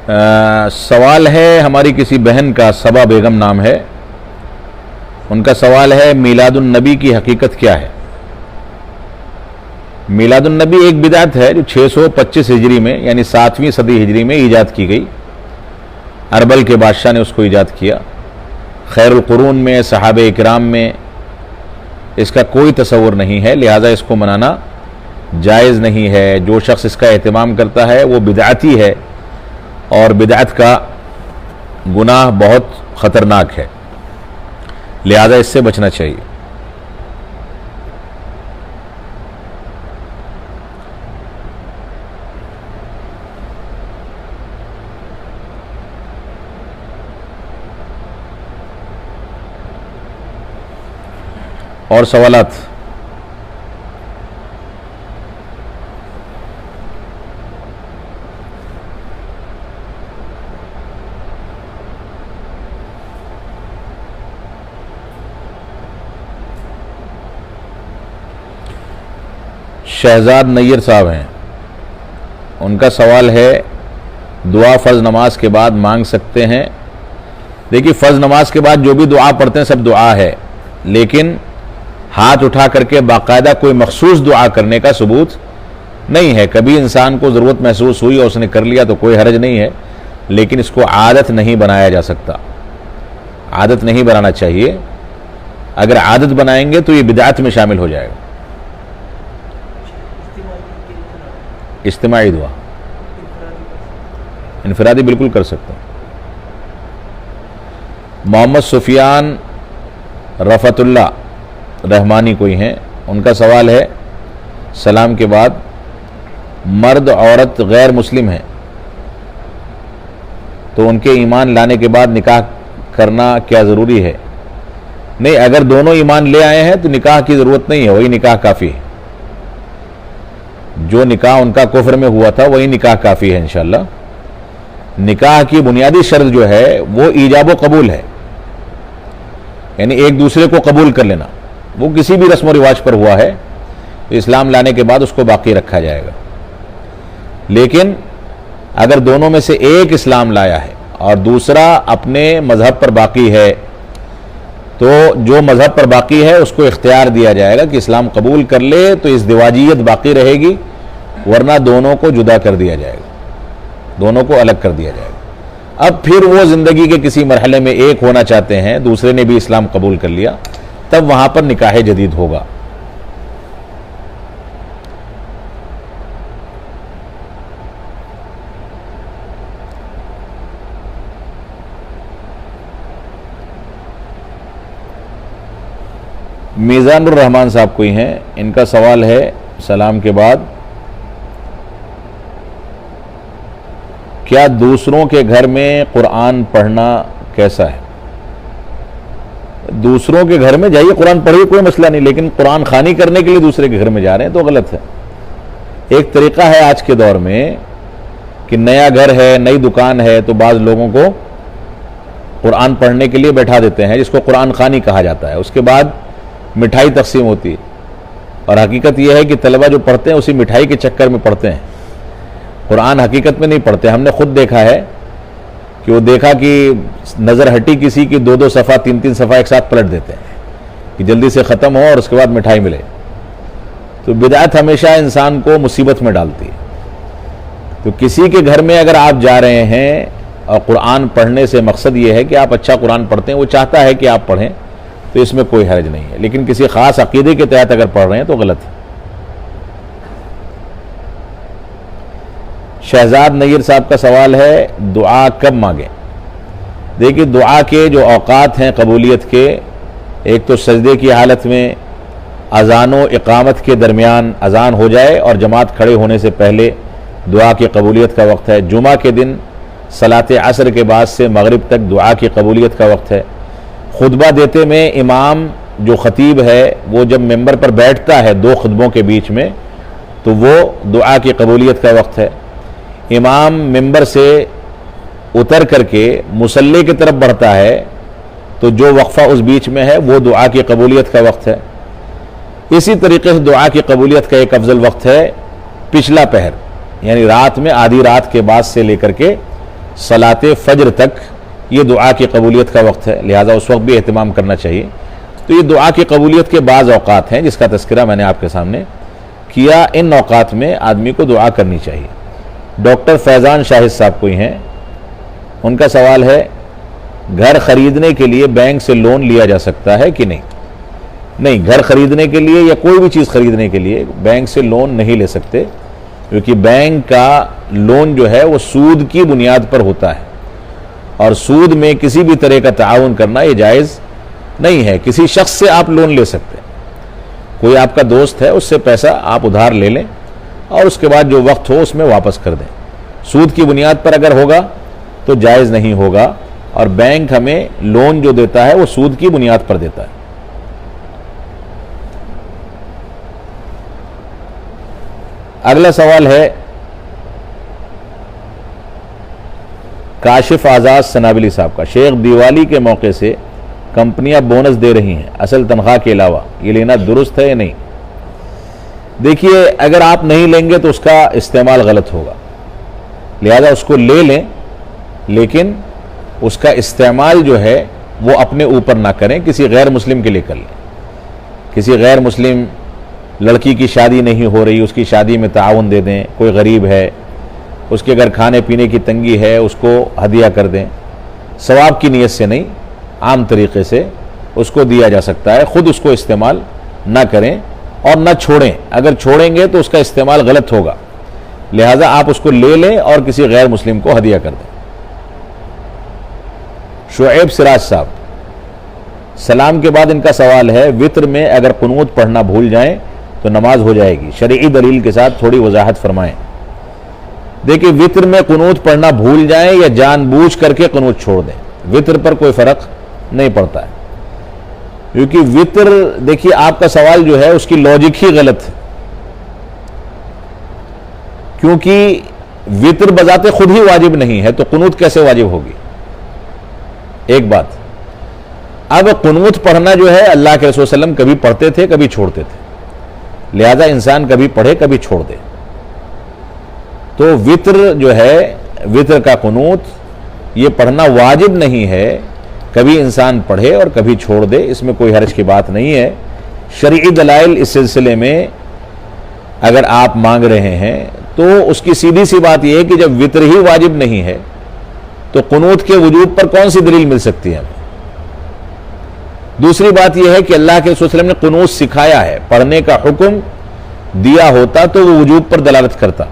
سوال ہے ہماری کسی بہن کا، صبا بیگم نام ہے، ان کا سوال ہے میلاد النبی کی حقیقت کیا ہے؟ میلاد النبی ایک بدعت ہے جو 625 ہجری میں یعنی 7ویں صدی ہجری میں ایجاد کی گئی۔ اربل کے بادشاہ نے اس کو ایجاد کیا۔ خیر القرون میں، صحابہ اکرام میں اس کا کوئی تصور نہیں ہے، لہذا اس کو منانا جائز نہیں ہے۔ جو شخص اس کا اہتمام کرتا ہے وہ بدعتی ہے، اور بدعت کا گناہ بہت خطرناک ہے، لہذا اس سے بچنا چاہیے۔ اور سوالات؟ شہزاد نیر صاحب ہیں، ان کا سوال ہے دعا فرض نماز کے بعد مانگ سکتے ہیں؟ دیکھیے، فرض نماز کے بعد جو بھی دعا پڑھتے ہیں سب دعا ہے، لیکن ہاتھ اٹھا کر کے باقاعدہ کوئی مخصوص دعا کرنے کا ثبوت نہیں ہے۔ کبھی انسان کو ضرورت محسوس ہوئی اور اس نے کر لیا تو کوئی حرج نہیں ہے، لیکن اس کو عادت نہیں بنایا جا سکتا، عادت نہیں بنانا چاہیے۔ اگر عادت بنائیں گے تو یہ بدعت میں شامل ہو جائے گا۔ اجتماعی دعا انفرادی بالکل کر سکتے ہیں۔ محمد سفیان رفعت اللہ رحمانی کوئی ہیں، ان کا سوال ہے سلام کے بعد مرد عورت غیر مسلم ہیں تو ان کے ایمان لانے کے بعد نکاح کرنا کیا ضروری ہے؟ نہیں، اگر دونوں ایمان لے آئے ہیں تو نکاح کی ضرورت نہیں ہے، وہی نکاح کافی ہے۔ جو نکاح ان کا کفر میں ہوا تھا وہی نکاح کافی ہے انشاءاللہ۔ نکاح کی بنیادی شرط جو ہے وہ ایجاب و قبول ہے، یعنی ایک دوسرے کو قبول کر لینا۔ وہ کسی بھی رسم و رواج پر ہوا ہے تو اسلام لانے کے بعد اس کو باقی رکھا جائے گا، لیکن اگر دونوں میں سے ایک اسلام لایا ہے اور دوسرا اپنے مذہب پر باقی ہے تو جو مذہب پر باقی ہے اس کو اختیار دیا جائے گا کہ اسلام قبول کر لے تو ازدواجیت باقی رہے گی، ورنہ دونوں کو جدا کر دیا جائے گا، دونوں کو الگ کر دیا جائے گا۔ اب پھر وہ زندگی کے کسی مرحلے میں ایک ہونا چاہتے ہیں، دوسرے نے بھی اسلام قبول کر لیا، تب وہاں پر نکاح جدید ہوگا۔ میزان الرحمان صاحب کوئی ہیں، ان کا سوال ہے سلام کے بعد کیا دوسروں کے گھر میں قرآن پڑھنا کیسا ہے؟ دوسروں کے گھر میں جائیے، قرآن پڑھیے، کوئی مسئلہ نہیں، لیکن قرآن خوانی کرنے کے لیے دوسرے کے گھر میں جا رہے ہیں تو غلط ہے۔ ایک طریقہ ہے آج کے دور میں کہ نیا گھر ہے، نئی دکان ہے تو بعض لوگوں کو قرآن پڑھنے کے لیے بیٹھا دیتے ہیں، جس کو قرآن خوانی کہا جاتا ہے۔ اس کے بعد مٹھائی تقسیم ہوتی ہے، اور حقیقت یہ ہے کہ طلبہ جو پڑھتے ہیں اسی مٹھائی کے چکر میں پڑھتے ہیں، قرآن حقیقت میں نہیں پڑھتے۔ ہم نے خود دیکھا ہے کہ وہ دیکھا کہ نظر ہٹی کسی کی 2 صفحہ 3 صفحہ ایک ساتھ پلٹ دیتے ہیں کہ جلدی سے ختم ہو اور اس کے بعد مٹھائی ملے۔ تو بدعت ہمیشہ انسان کو مصیبت میں ڈالتی ہے۔ تو کسی کے گھر میں اگر آپ جا رہے ہیں اور قرآن پڑھنے سے مقصد یہ ہے کہ آپ اچھا قرآن پڑھتے ہیں، وہ چاہتا ہے کہ آپ پڑھیں، تو اس میں کوئی حرج نہیں ہے، لیکن کسی خاص عقیدے کے تحت اگر پڑھ رہے ہیں تو غلط ہے۔ شہزاد نیر صاحب کا سوال ہے دعا کب مانگیں؟ دیکھیے، دعا کے جو اوقات ہیں قبولیت کے، ایک تو سجدے کی حالت میں، اذان و اقامت کے درمیان، اذان ہو جائے اور جماعت کھڑے ہونے سے پہلے دعا کی قبولیت کا وقت ہے۔ جمعہ کے دن صلاۃ عصر کے بعد سے مغرب تک دعا کی قبولیت کا وقت ہے۔ خطبہ دیتے میں امام جو خطیب ہے وہ جب ممبر پر بیٹھتا ہے 2 خطبوں کے بیچ میں تو وہ دعا کی قبولیت کا وقت ہے۔ امام ممبر سے اتر کر کے مصلی کی طرف بڑھتا ہے تو جو وقفہ اس بیچ میں ہے وہ دعا کی قبولیت کا وقت ہے۔ اسی طریقے سے دعا کی قبولیت کا ایک افضل وقت ہے پچھلا پہر، یعنی رات میں آدھی رات کے بعد سے لے کر کے صلاۃ فجر تک یہ دعا کی قبولیت کا وقت ہے، لہٰذا اس وقت بھی اہتمام کرنا چاہیے۔ تو یہ دعا کی قبولیت کے بعض اوقات ہیں جس کا تذکرہ میں نے آپ کے سامنے کیا، ان اوقات میں آدمی کو دعا کرنی چاہیے۔ ڈاکٹر فیضان شاہد صاحب کوئی ہیں، ان کا سوال ہے گھر خریدنے کے لیے بینک سے لون لیا جا سکتا ہے کہ نہیں؟ نہیں، گھر خریدنے کے لیے یا کوئی بھی چیز خریدنے کے لیے بینک سے لون نہیں لے سکتے، کیونکہ بینک کا لون جو ہے وہ سود کی بنیاد پر ہوتا ہے، اور سود میں کسی بھی طرح کا تعاون کرنا یہ جائز نہیں ہے۔ کسی شخص سے آپ لون لے سکتے ہیں، کوئی آپ کا دوست ہے، اس سے پیسہ آپ ادھار لے لیں اور اس کے بعد جو وقت ہو اس میں واپس کر دیں۔ سود کی بنیاد پر اگر ہوگا تو جائز نہیں ہوگا، اور بینک ہمیں لون جو دیتا ہے وہ سود کی بنیاد پر دیتا ہے۔ اگلا سوال ہے کاشف آزاد سنابلی صاحب کا، شیخ دیوالی کے موقع سے کمپنیاں بونس دے رہی ہیں اصل تنخواہ کے علاوہ، یہ لینا درست ہے یا نہیں؟ دیکھیے، اگر آپ نہیں لیں گے تو اس کا استعمال غلط ہوگا، لہذا اس کو لے لیں، لیکن اس کا استعمال جو ہے وہ اپنے اوپر نہ کریں، کسی غیر مسلم کے لیے کر لیں۔ کسی غیر مسلم لڑکی کی شادی نہیں ہو رہی، اس کی شادی میں تعاون دے دیں، کوئی غریب ہے، اس کے اگر کھانے پینے کی تنگی ہے اس کو ہدیہ کر دیں، ثواب کی نیت سے نہیں، عام طریقے سے اس کو دیا جا سکتا ہے، خود اس کو استعمال نہ کریں اور نہ چھوڑیں، اگر چھوڑیں گے تو اس کا استعمال غلط ہوگا، لہٰذا آپ اس کو لے لیں اور کسی غیر مسلم کو ہدیہ کر دیں۔ شعیب سراج صاحب، سلام کے بعد ان کا سوال ہے وطر میں اگر قنوت پڑھنا بھول جائیں تو نماز ہو جائے گی، شرعی دلیل کے ساتھ تھوڑی وضاحت فرمائیں۔ دیکھیں، وطر میں قنوت پڑھنا بھول جائیں یا جان بوجھ کر کے قنوت چھوڑ دیں، وطر پر کوئی فرق نہیں پڑتا ہے، کیونکہ وطر، دیکھیے آپ کا سوال جو ہے اس کی لاجک ہی غلط ہے، کیونکہ وطر بذات خود ہی واجب نہیں ہے تو قنوت کیسے واجب ہوگی؟ ایک بات، اب قنوت پڑھنا جو ہے اللہ کے رسول صلی اللہ علیہ وسلم کبھی پڑھتے تھے کبھی چھوڑتے تھے، لہذا انسان کبھی پڑھے کبھی چھوڑ دے، تو وطر جو ہے، وطر کا قنوت یہ پڑھنا واجب نہیں ہے، کبھی انسان پڑھے اور کبھی چھوڑ دے، اس میں کوئی حرج کی بات نہیں ہے۔ شرعی دلائل اس سلسلے میں اگر آپ مانگ رہے ہیں تو اس کی سیدھی سی بات یہ ہے کہ جب وطر ہی واجب نہیں ہے تو قنوت کے وجوب پر کون سی دلیل مل سکتی ہے ہمیں؟ دوسری بات یہ ہے کہ اللہ کے رسول صلی اللہ علیہ وسلم نے قنوت سکھایا ہے، پڑھنے کا حکم دیا ہوتا تو وہ وجوب پر دلالت کرتا،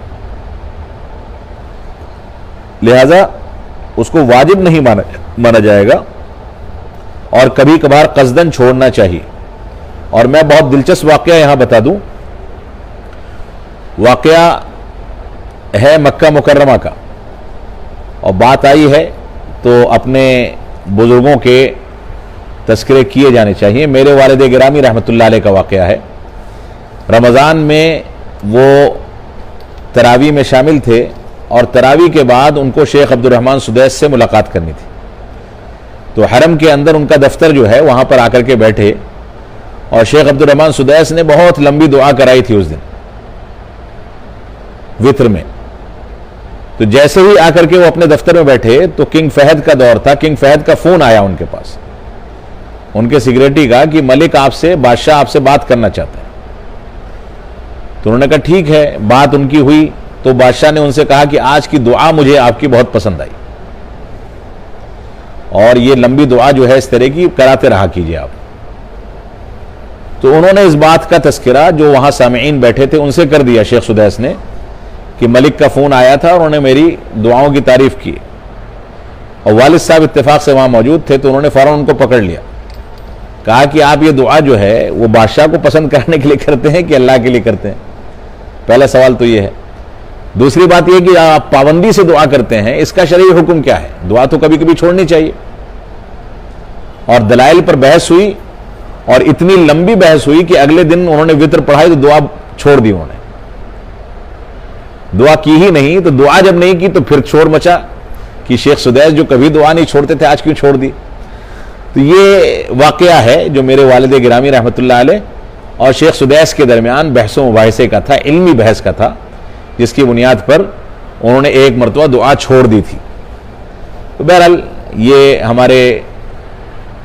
لہذا اس کو واجب نہیں مانا جائے گا، اور کبھی کبھار قصدن چھوڑنا چاہیے۔ اور میں بہت دلچسپ واقعہ یہاں بتا دوں، واقعہ ہے مکہ مکرمہ کا، اور بات آئی ہے تو اپنے بزرگوں کے تذکرے کیے جانے چاہیے۔ میرے والد گرامی رحمۃ اللہ علیہ کا واقعہ ہے، رمضان میں وہ تراویح میں شامل تھے، اور تراویح کے بعد ان کو شیخ عبد الرحمن سدیس سے ملاقات کرنی تھی، تو حرم کے اندر ان کا دفتر جو ہے وہاں پر آ کر کے بیٹھے، اور شیخ عبد الرحمن سدیس نے بہت لمبی دعا کرائی تھی اس دن وطر میں۔ تو جیسے ہی آ کر کے وہ اپنے دفتر میں بیٹھے تو کنگ فہد کا دور تھا، کنگ فہد کا فون آیا ان کے پاس، ان کے سیکریٹری کا، کہ ملک آپ سے، بادشاہ آپ سے بات کرنا چاہتا ہے۔ تو انہوں نے کہا ٹھیک ہے، بات ان کی ہوئی تو بادشاہ نے ان سے کہا کہ آج کی دعا مجھے آپ کی بہت پسند آئی، اور یہ لمبی دعا جو ہے اس طرح کی کراتے رہا کیجئے آپ۔ تو انہوں نے اس بات کا تذکرہ جو وہاں سامعین بیٹھے تھے ان سے کر دیا شیخ سدیس نے، کہ ملک کا فون آیا تھا اور انہوں نے میری دعاؤں کی تعریف کی، اور والد صاحب اتفاق سے وہاں موجود تھے تو انہوں نے فوراً ان کو پکڑ لیا، کہا کہ آپ یہ دعا جو ہے وہ بادشاہ کو پسند کرنے کے لیے کرتے ہیں کہ اللہ کے لیے کرتے ہیں؟ پہلا سوال تو یہ ہے۔ دوسری بات یہ کہ آپ پابندی سے دعا کرتے ہیں، اس کا شرعی حکم کیا ہے؟ دعا تو کبھی کبھی چھوڑنی چاہیے، اور دلائل پر بحث ہوئی، اور اتنی لمبی بحث ہوئی کہ اگلے دن انہوں نے وطر پڑھائی تو دعا چھوڑ دی، انہوں نے دعا کی ہی نہیں، تو دعا جب نہیں کی تو پھر شور مچا کہ شیخ سدیس جو کبھی دعا نہیں چھوڑتے تھے آج کیوں چھوڑ دی؟ تو یہ واقعہ ہے جو میرے والد گرامی رحمۃ اللہ علیہ اور شیخ سدیس کے درمیان بحث و مباحثے کا تھا، علمی بحث کا تھا، جس کی بنیاد پر انہوں نے ایک مرتبہ دعا چھوڑ دی تھی۔ تو بہرحال یہ ہمارے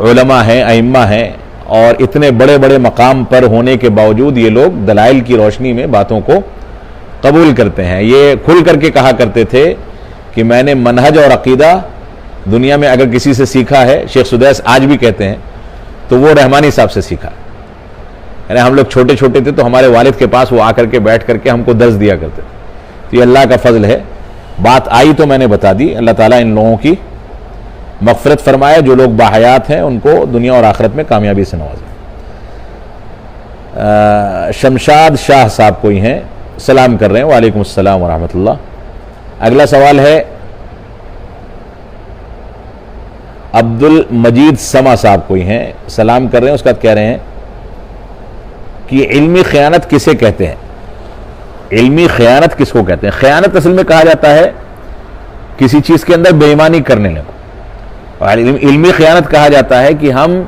علماء ہیں، ائمہ ہیں، اور اتنے بڑے بڑے مقام پر ہونے کے باوجود یہ لوگ دلائل کی روشنی میں باتوں کو قبول کرتے ہیں۔ یہ کھل کر کے کہا کرتے تھے کہ میں نے منہج اور عقیدہ دنیا میں اگر کسی سے سیکھا ہے، شیخ سدیس آج بھی کہتے ہیں، تو وہ رحمانی صاحب سے سیکھا۔ یعنی ہم لوگ چھوٹے چھوٹے تھے تو ہمارے والد کے پاس وہ آ کر کے بیٹھ کر کے ہم کو درس دیا کرتے تھے۔ تو یہ اللہ کا فضل ہے، بات آئی تو میں نے بتا دی۔ اللہ تعالیٰ ان لوگوں کی مغفرت فرمائے، جو لوگ باحیات ہیں ان کو دنیا اور آخرت میں کامیابی سے نوازے۔ شمشاد شاہ صاحب کوئی ہیں، سلام کر رہے ہیں، وعلیکم السلام ورحمۃ اللہ۔ اگلا سوال ہے عبد المجید سما صاحب کوئی ہیں، سلام کر رہے ہیں، اس کا کہہ رہے ہیں کہ علمی خیانت کسے کہتے ہیں؟ علمی خیانت کس کو کہتے ہیں؟ خیانت اصل میں کہا جاتا ہے کسی چیز کے اندر بے ایمانی کرنے لگو، اور علمی خیانت کہا جاتا ہے کہ ہم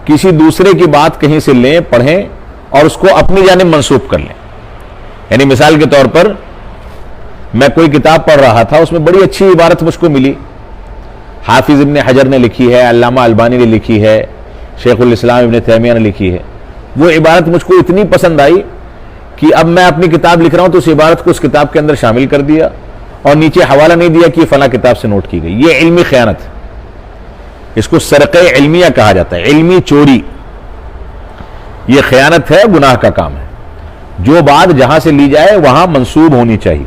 کسی دوسرے کی بات کہیں سے لیں، پڑھیں اور اس کو اپنی جانب منسوب کر لیں۔ یعنی مثال کے طور پر میں کوئی کتاب پڑھ رہا تھا، اس میں بڑی اچھی عبارت مجھ کو ملی، حافظ ابن حجر نے لکھی ہے، علامہ البانی نے لکھی ہے، شیخ الاسلام ابن تیمیہ نے لکھی ہے۔ وہ عبارت مجھ کو اتنی پسند آئی کہ اب میں اپنی کتاب لکھ رہا ہوں تو اس عبارت کو اس کتاب کے اندر شامل کر دیا اور نیچے حوالہ نہیں دیا کہ یہ فلاں کتاب سے نوٹ کی گئی۔ یہ علمی خیانت ہے، اس کو سرقہ علمیہ کہا جاتا ہے، علمی چوری۔ یہ خیانت ہے، گناہ کا کام ہے۔ جو بات جہاں سے لی جائے وہاں منسوب ہونی چاہیے،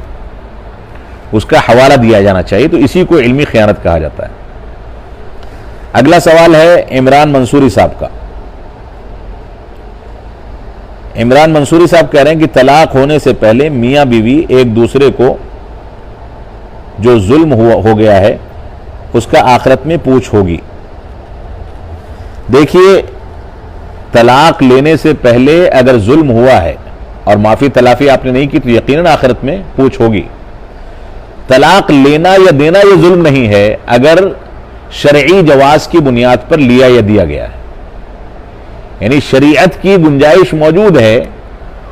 اس کا حوالہ دیا جانا چاہیے، تو اسی کو علمی خیانت کہا جاتا ہے۔ اگلا سوال ہے عمران منصوری صاحب کا۔ عمران منصوری صاحب کہہ رہے ہیں کہ طلاق ہونے سے پہلے میاں بیوی ایک دوسرے کو جو ظلم ہو گیا ہے اس کا آخرت میں پوچھ ہوگی۔ دیکھیے، طلاق لینے سے پہلے اگر ظلم ہوا ہے اور معافی تلافی آپ نے نہیں کی تو یقیناً آخرت میں پوچھ ہوگی۔ طلاق لینا یا دینا یہ ظلم نہیں ہے اگر شرعی جواز کی بنیاد پر لیا یا دیا گیا ہے، یعنی شریعت کی گنجائش موجود ہے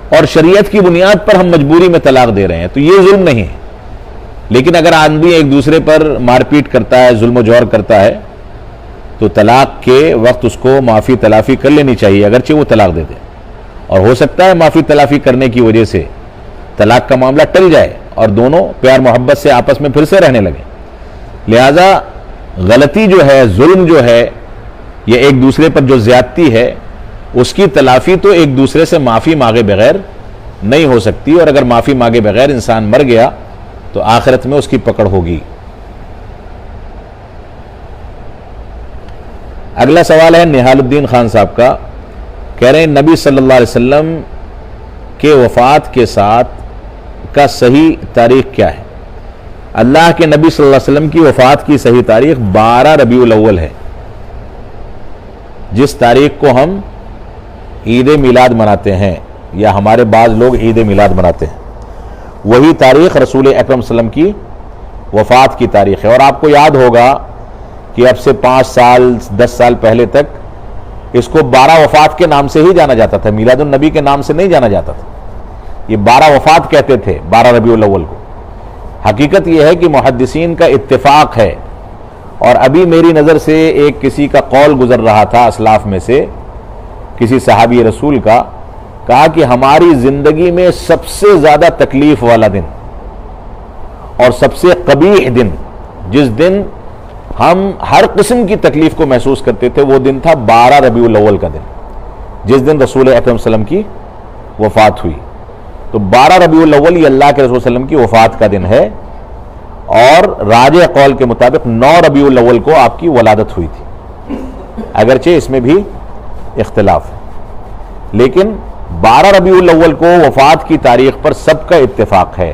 اور شریعت کی بنیاد پر ہم مجبوری میں طلاق دے رہے ہیں تو یہ ظلم نہیں ہے۔ لیکن اگر آدمی ایک دوسرے پر مار پیٹ کرتا ہے، ظلم و جور کرتا ہے، تو طلاق کے وقت اس کو معافی تلافی کر لینی چاہیے اگرچہ وہ طلاق دے دے، اور ہو سکتا ہے معافی تلافی کرنے کی وجہ سے طلاق کا معاملہ ٹل جائے اور دونوں پیار محبت سے آپس میں پھر سے رہنے لگیں۔ لہذا غلطی جو ہے، ظلم جو ہے، یہ ایک دوسرے پر جو زیادتی ہے اس کی تلافی تو ایک دوسرے سے معافی مانگے بغیر نہیں ہو سکتی، اور اگر معافی مانگے بغیر انسان مر گیا تو آخرت میں اس کی پکڑ ہوگی۔ اگلا سوال ہے نہال الدین خان صاحب کا، کہہ رہے ہیں نبی صلی اللہ علیہ وسلم کے وفات کے ساتھ کا صحیح تاریخ کیا ہے؟ اللہ کے نبی صلی اللہ علیہ وسلم کی وفات کی صحیح تاریخ 12 ربیع الاول ہے، جس تاریخ کو ہم عید میلاد مناتے ہیں، یا ہمارے بعض لوگ عید میلاد مناتے ہیں، وہی تاریخ رسول اکرم صلی اللہ علیہ وسلم کی وفات کی تاریخ ہے۔ اور آپ کو یاد ہوگا کہ اب سے 5 سال 10 سال پہلے تک اس کو 12 وفات کے نام سے ہی جانا جاتا تھا، میلاد النبی کے نام سے نہیں جانا جاتا تھا، یہ 12 وفات کہتے تھے 12 ربیع الاول کو۔ حقیقت یہ ہے کہ محدثین کا اتفاق ہے، اور ابھی میری نظر سے ایک کسی کا قول گزر رہا تھا اسلاف میں سے، کسی صحابی رسول کا، کہا کہ ہماری زندگی میں سب سے زیادہ تکلیف والا دن اور سب سے قبیح دن، جس دن ہم ہر قسم کی تکلیف کو محسوس کرتے تھے، وہ دن تھا 12 ربیع الاول کا دن، جس دن رسول اکرم صلی اللہ علیہ وسلم کی وفات ہوئی۔ تو 12 ربیع الاول یہ اللہ کے رسول صلی اللہ علیہ وسلم کی وفات کا دن ہے، اور راجح قول کے مطابق 9 ربیع الاول کو آپ کی ولادت ہوئی تھی، اگرچہ اس میں بھی اختلاف ہے، لیکن 12 ربیع الاول کو وفات کی تاریخ پر سب کا اتفاق ہے۔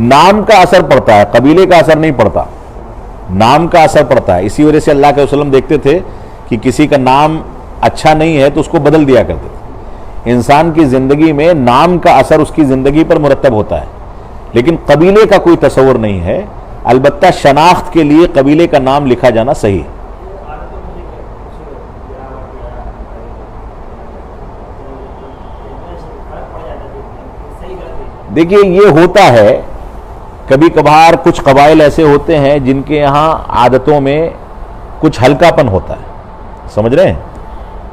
نام کا اثر پڑتا ہے، قبیلے کا اثر نہیں پڑتا، نام کا اثر پڑتا ہے۔ اسی وجہ سے اللہ کے وسلم دیکھتے تھے کہ کسی کا نام اچھا نہیں ہے تو اس کو بدل دیا کرتے تھے۔ انسان کی زندگی میں نام کا اثر اس کی زندگی پر مرتب ہوتا ہے، لیکن قبیلے کا کوئی تصور نہیں ہے۔ البتہ شناخت کے لیے قبیلے کا نام لکھا جانا صحیح ہے. دیکھیے یہ ہوتا ہے کبھی کبھار، کچھ قبائل ایسے ہوتے ہیں جن کے یہاں عادتوں میں کچھ ہلکا پن ہوتا ہے، سمجھ رہے ہیں؟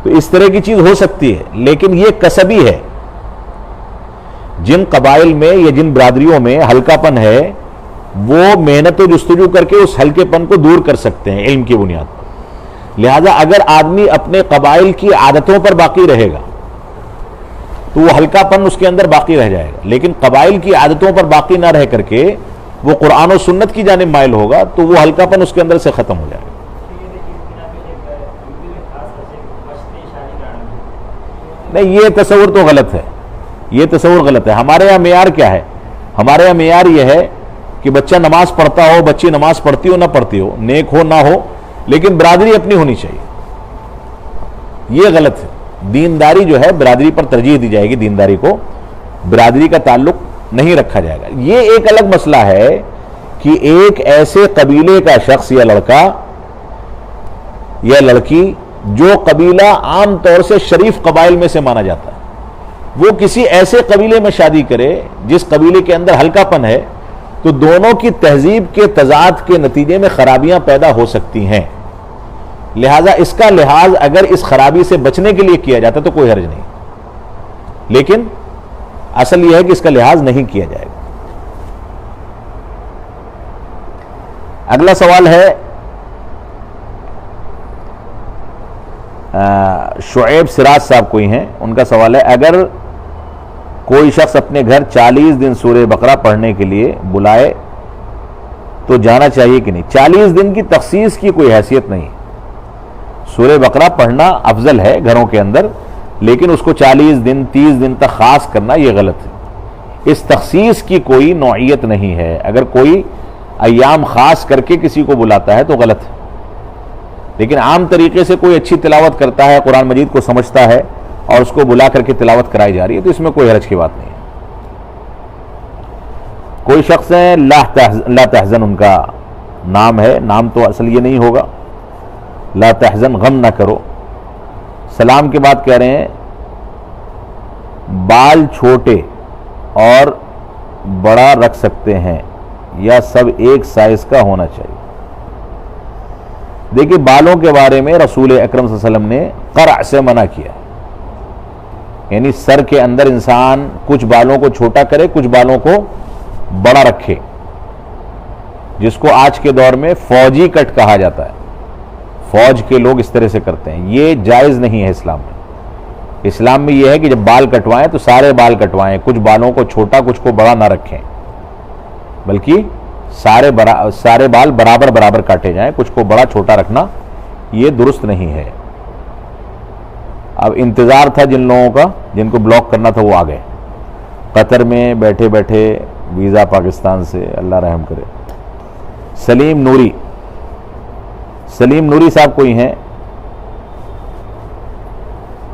تو اس طرح کی چیز ہو سکتی ہے، لیکن یہ کسبی ہے. جن قبائل میں یا جن برادریوں میں ہلکا پن ہے وہ محنت و جستجو کر کے اس ہلکے پن کو دور کر سکتے ہیں علم کی بنیاد پر. لہذا اگر آدمی اپنے قبائل کی عادتوں پر باقی رہے گا تو وہ ہلکا پن اس کے اندر باقی رہ جائے گا، لیکن قبائل کی عادتوں پر باقی نہ رہ کر کے وہ قرآن و سنت کی جانب مائل ہوگا تو وہ ہلکا پن اس کے اندر سے ختم ہو جائے گا. نہیں، یہ تصور تو غلط ہے، یہ تصور غلط ہے. ہمارے یہاں معیار کیا ہے؟ ہمارے یہاں معیار یہ ہے کہ بچہ نماز پڑھتا ہو، بچی نماز پڑھتی ہو نہ پڑھتی ہو، نیک ہو نہ ہو، لیکن برادری اپنی ہونی چاہیے. یہ غلط ہے. دینداری جو ہے برادری پر ترجیح دی جائے گی، دینداری کو برادری کا تعلق نہیں رکھا جائے گا. یہ ایک الگ مسئلہ ہے کہ ایک ایسے قبیلے کا شخص یا لڑکا یا لڑکی جو قبیلہ عام طور سے شریف قبائل میں سے مانا جاتا ہے، وہ کسی ایسے قبیلے میں شادی کرے جس قبیلے کے اندر ہلکا پن ہے، تو دونوں کی تہذیب کے تضاد کے نتیجے میں خرابیاں پیدا ہو سکتی ہیں. لہذا اس کا لحاظ اگر اس خرابی سے بچنے کے لیے کیا جاتا تو کوئی حرج نہیں، لیکن اصل یہ ہے کہ اس کا لحاظ نہیں کیا جائے گا. اگلا سوال ہے شعیب سراج صاحب کوئی ہیں، ان کا سوال ہے اگر کوئی شخص اپنے گھر 40 دن سورہ بقرہ پڑھنے کے لیے بلائے تو جانا چاہیے کہ نہیں؟ 40 دن کی تخصیص کی کوئی حیثیت نہیں. سورہ بقرہ پڑھنا افضل ہے گھروں کے اندر، لیکن اس کو 40 دن 30 دن تک خاص کرنا یہ غلط ہے. اس تخصیص کی کوئی نوعیت نہیں ہے. اگر کوئی ایام خاص کر کے کسی کو بلاتا ہے تو غلط ہے، لیکن عام طریقے سے کوئی اچھی تلاوت کرتا ہے، قرآن مجید کو سمجھتا ہے اور اس کو بلا کر کے تلاوت کرائی جا رہی ہے تو اس میں کوئی حرج کی بات نہیں ہے. کوئی شخص ہے لا تحزن ان کا نام ہے، نام تو اصل یہ نہیں ہوگا، لا تحزن غم نہ کرو. سلام کے بعد کہہ رہے ہیں بال چھوٹے اور بڑا رکھ سکتے ہیں یا سب ایک سائز کا ہونا چاہیے؟ دیکھیے بالوں کے بارے میں رسول اکرم صلی اللہ علیہ وسلم نے قرع سے منع کیا، یعنی سر کے اندر انسان کچھ بالوں کو چھوٹا کرے کچھ بالوں کو بڑا رکھے، جس کو آج کے دور میں فوجی کٹ کہا جاتا ہے. فوج کے لوگ اس طرح سے کرتے ہیں، یہ جائز نہیں ہے اسلام میں. اسلام میں یہ ہے کہ جب بال کٹوائیں تو سارے بال کٹوائیں، کچھ بالوں کو چھوٹا کچھ کو بڑا نہ رکھیں، بلکہ سارے بال برابر برابر کاٹے جائیں، کچھ کو بڑا چھوٹا رکھنا یہ درست نہیں ہے. اب انتظار تھا جن لوگوں کا جن کو بلاک کرنا تھا وہ آ گئے، قطر میں بیٹھے بیٹھے ویزا پاکستان سے، اللہ رحم کرے. سلیم نوری صاحب کوئی ہیں،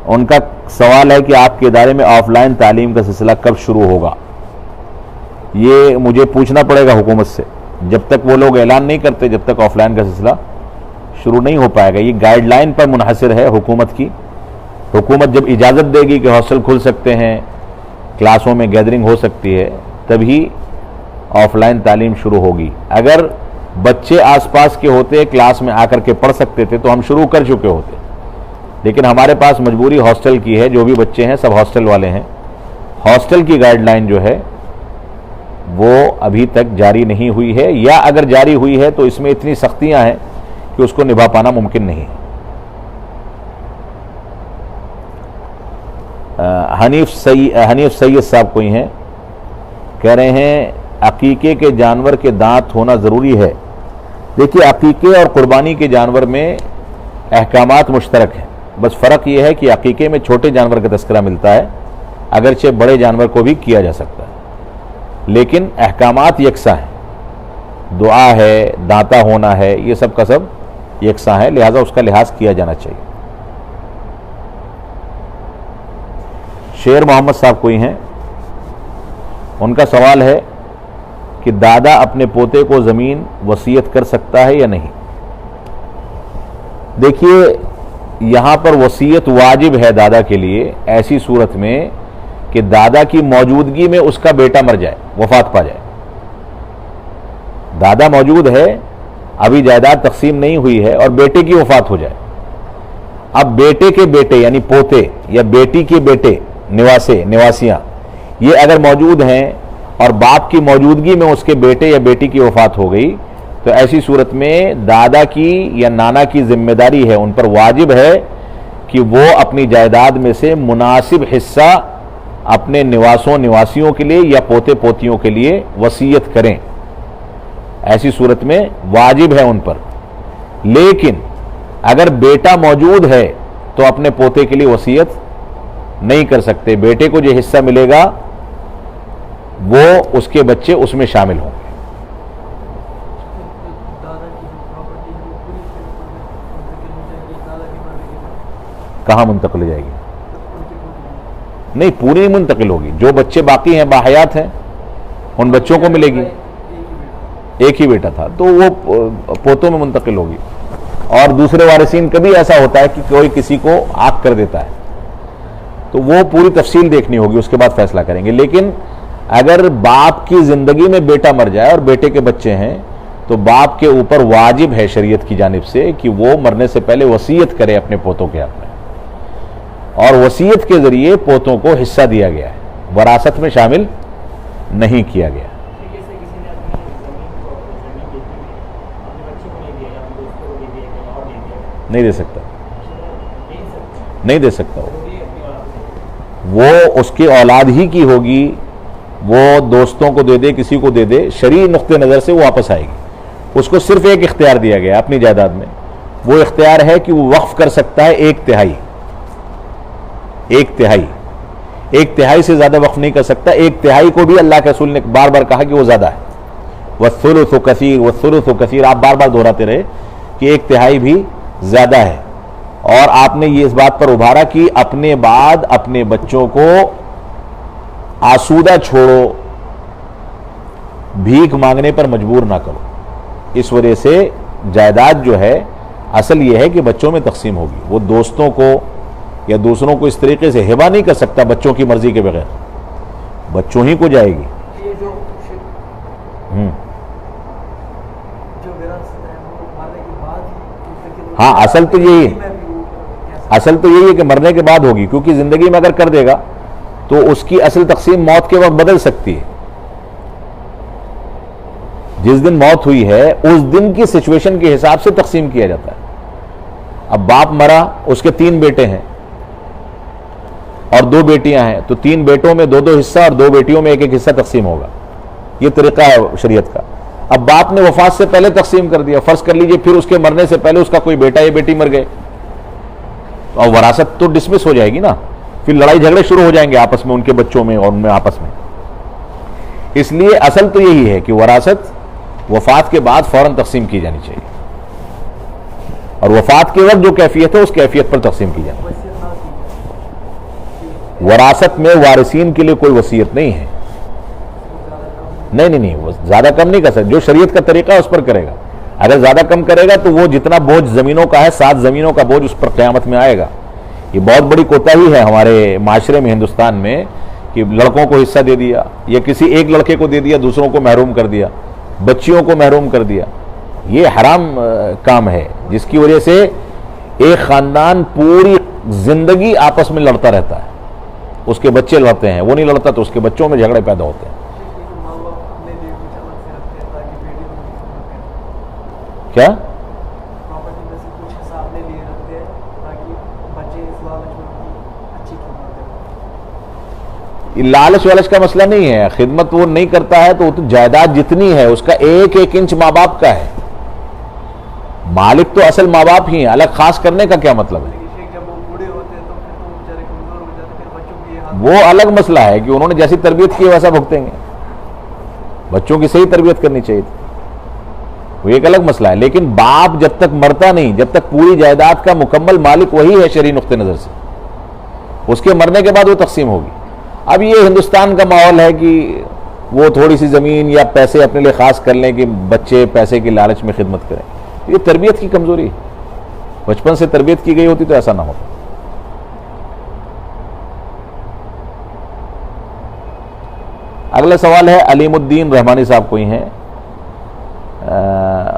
ان کا سوال ہے کہ آپ کے ادارے میں آف لائن تعلیم کا سلسلہ کب شروع ہوگا؟ یہ مجھے پوچھنا پڑے گا حکومت سے. جب تک وہ لوگ اعلان نہیں کرتے جب تک آف لائن کا سلسلہ شروع نہیں ہو پائے گا. یہ گائیڈ لائن پر منحصر ہے حکومت کی. حکومت جب اجازت دے گی کہ ہاسٹل کھل سکتے ہیں، کلاسوں میں گیدرنگ ہو سکتی ہے، تبھی آف لائن تعلیم شروع ہوگی. اگر بچے آس پاس کے ہوتے کلاس میں آ کر کے پڑھ سکتے تھے تو ہم شروع کر چکے ہوتے، لیکن ہمارے پاس مجبوری ہاسٹل کی ہے. جو بھی بچے ہیں سب ہاسٹل والے ہیں. ہاسٹل کی گائیڈ لائن جو ہے وہ ابھی تک جاری نہیں ہوئی ہے، یا اگر جاری ہوئی ہے تو اس میں اتنی سختیاں ہیں کہ اس کو نبھا پانا ممکن نہیں. حنیف سید صاحب کوئی ہیں، کہہ رہے ہیں عقیقے کے جانور کے دانت ہونا ضروری ہے؟ دیکھیے عقیقے اور قربانی کے جانور میں احکامات مشترک ہیں، بس فرق یہ ہے کہ عقیقے میں چھوٹے جانور کا تذکرہ ملتا ہے، اگرچہ بڑے جانور کو بھی کیا جا سکتا ہے، لیکن احکامات یکساں ہیں. دعا ہے، دانتا ہونا ہے، یہ سب کا سب یکساں ہے، لہذا اس کا لحاظ کیا جانا چاہیے. شیر محمد صاحب کوئی ہیں، ان کا سوال ہے کہ دادا اپنے پوتے کو زمین وصیت کر سکتا ہے یا نہیں؟ دیکھیے یہاں پر وصیت واجب ہے دادا کے لیے ایسی صورت میں کہ دادا کی موجودگی میں اس کا بیٹا مر جائے، وفات پا جائے. دادا موجود ہے، ابھی جائیداد تقسیم نہیں ہوئی ہے اور بیٹے کی وفات ہو جائے. اب بیٹے کے بیٹے یعنی پوتے یا بیٹی کے بیٹے نواسیاں یہ اگر موجود ہیں اور باپ کی موجودگی میں اس کے بیٹے یا بیٹی کی وفات ہو گئی تو ایسی صورت میں دادا کی یا نانا کی ذمہ داری ہے، ان پر واجب ہے کہ وہ اپنی جائیداد میں سے مناسب حصہ اپنے نواسیوں کے لیے یا پوتے پوتیوں کے لیے وصیت کریں. ایسی صورت میں واجب ہے ان پر. لیکن اگر بیٹا موجود ہے تو اپنے پوتے کے لیے وصیت نہیں کر سکتے. بیٹے کو جو حصہ ملے گا وہ اس کے بچے اس میں شامل ہوں گے. کہاں منتقل ہو جائے گی؟ نہیں، پوری منتقل ہوگی. جو بچے باقی ہیں باحیات ہیں ان بچوں کو ملے گی. ایک ہی بیٹا تھا تو وہ پوتوں میں منتقل ہوگی. اور دوسرے وارثین کبھی ایسا ہوتا ہے کہ کوئی کسی کو عاق کر دیتا ہے تو وہ پوری تفصیل دیکھنی ہوگی، اس کے بعد فیصلہ کریں گے. لیکن اگر باپ کی زندگی میں بیٹا مر جائے اور بیٹے کے بچے ہیں تو باپ کے اوپر واجب ہے شریعت کی جانب سے کہ وہ مرنے سے پہلے وصیت کرے اپنے پوتوں کے حق میں، اور وصیت کے ذریعے پوتوں کو حصہ دیا گیا ہے، وراثت میں شامل نہیں کیا گیا. نہیں دے سکتا، نہیں دے سکتا. وہ اس کی اولاد ہی کی ہوگی، وہ دوستوں کو دے دے، کسی کو دے دے، شرعی نقطہ نظر سے وہ واپس آئے گی. اس کو صرف ایک اختیار دیا گیا اپنی جائیداد میں، وہ اختیار ہے کہ وہ وقف کر سکتا ہے 1/3. 1/3 1/3 سے زیادہ وقف نہیں کر سکتا. 1/3 کو بھی اللہ کے رسول نے بار بار کہا کہ وہ زیادہ ہے. والثلث کثیر، والثلث کثیر، آپ بار بار دہراتے رہے کہ 1/3 بھی زیادہ ہے. اور آپ نے یہ اس بات پر ابھارا کہ اپنے بعد اپنے بچوں کو آسودہ چھوڑو، بھیک مانگنے پر مجبور نہ کرو. اس وجہ سے جائیداد جو ہے اصل یہ ہے کہ بچوں میں تقسیم ہوگی. وہ دوستوں کو یا دوسروں کو اس طریقے سے ہبہ نہیں کر سکتا بچوں کی مرضی کے بغیر، بچوں ہی کو جائے گی. ہاں اصل تو یہی ہے کہ مرنے کے بعد ہوگی، کیونکہ زندگی میں اگر کر دے گا تو اس کی اصل تقسیم موت کے وقت بدل سکتی ہے. جس دن موت ہوئی ہے اس دن کی سچویشن کے حساب سے تقسیم کیا جاتا ہے. اب باپ مرا، اس کے 3 بیٹے ہیں اور 2 بیٹیاں ہیں، تو 3 بیٹوں میں 2 حصہ اور 2 بیٹیوں میں 1 حصہ تقسیم ہوگا. یہ طریقہ ہے شریعت کا. اب باپ نے وفات سے پہلے تقسیم کر دیا، فرض کر لیجئے پھر اس کے مرنے سے پہلے اس کا کوئی بیٹا یا بیٹی مر گئے، اور وراثت تو ڈسمس ہو جائے گی نا. پھر لڑائی جھگڑے شروع ہو جائیں گے آپس میں، ان کے بچوں میں اور ان میں آپس میں. اس لیے اصل تو یہی ہے کہ وراثت وفات کے بعد فوراً تقسیم کی جانی چاہیے، اور وفات کے وقت جو کیفیت ہے اس کیفیت پر تقسیم کی جانی چاہیے. وراثت میں وارثین کے لیے کوئی وصیت نہیں ہے. نہیں وہ زیادہ کم نہیں کر سکتا. جو شریعت کا طریقہ ہے اس پر کرے گا. اگر زیادہ کم کرے گا تو وہ جتنا بوجھ زمینوں کا ہے 7 زمینوں کا بوجھ اس پر قیامت میں آئے گا. یہ بہت بڑی کوتاہی ہے ہمارے معاشرے میں ہندوستان میں کہ لڑکوں کو حصہ دے دیا یا کسی ایک لڑکے کو دے دیا، دوسروں کو محروم کر دیا، بچیوں کو محروم کر دیا. یہ حرام کام ہے جس کی وجہ سے ایک خاندان پوری زندگی آپس میں لڑتا رہتا ہے. اس کے بچے لڑتے ہیں، وہ نہیں لڑتا تو اس کے بچوں میں جھگڑے پیدا ہوتے ہیں. کیا لالچ والچ کا مسئلہ نہیں ہے. خدمت وہ نہیں کرتا ہے تو جائیداد جتنی ہے اس کا 1 انچ ماں باپ کا ہے. مالک تو اصل ماں باپ ہی ہیں. الگ خاص کرنے کا کیا مطلب ہے؟ وہ الگ مسئلہ ہے کہ انہوں نے جیسی تربیت کی ویسا بھگتیں گے. بچوں کی صحیح تربیت کرنی چاہیے تھی، وہ ایک الگ مسئلہ ہے. لیکن باپ جب تک مرتا نہیں، جب تک پوری جائیداد کا مکمل مالک وہی ہے شرعی نقطہ نظر سے، اس کے مرنے کے بعد وہ تقسیم ہوگی. اب یہ ہندوستان کا ماحول ہے کہ وہ تھوڑی سی زمین یا پیسے اپنے لیے خاص کر لیں کہ بچے پیسے کی لالچ میں خدمت کریں. یہ تربیت کی کمزوری ہے. بچپن سے تربیت کی گئی ہوتی تو ایسا نہ ہوتا. اگلا سوال ہے علیم الدین رحمانی صاحب کوئی ہیں.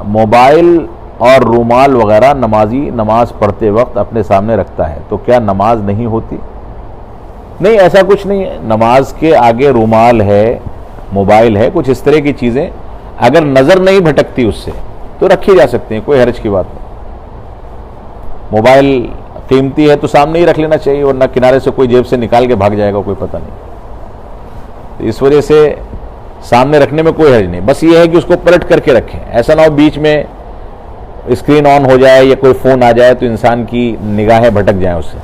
موبائل اور رومال وغیرہ نمازی نماز پڑھتے وقت اپنے سامنے رکھتا ہے تو کیا نماز نہیں ہوتی؟ نہیں، ایسا کچھ نہیں ہے. نماز کے آگے رومال ہے، موبائل ہے، کچھ اس طرح کی چیزیں اگر نظر نہیں بھٹکتی اس سے تو رکھی جا سکتی ہیں، کوئی حرج کی بات نہیں. موبائل قیمتی ہے تو سامنے ہی رکھ لینا چاہیے، ورنہ کنارے سے کوئی جیب سے نکال کے بھاگ جائے گا، کوئی پتہ نہیں. تو اس وجہ سے سامنے رکھنے میں کوئی حرج نہیں. بس یہ ہے کہ اس کو پلٹ کر کے رکھیں، ایسا نہ ہو بیچ میں اسکرین آن ہو جائے یا کوئی فون آ جائے تو انسان کی نگاہیں بھٹک جائیں اس سے.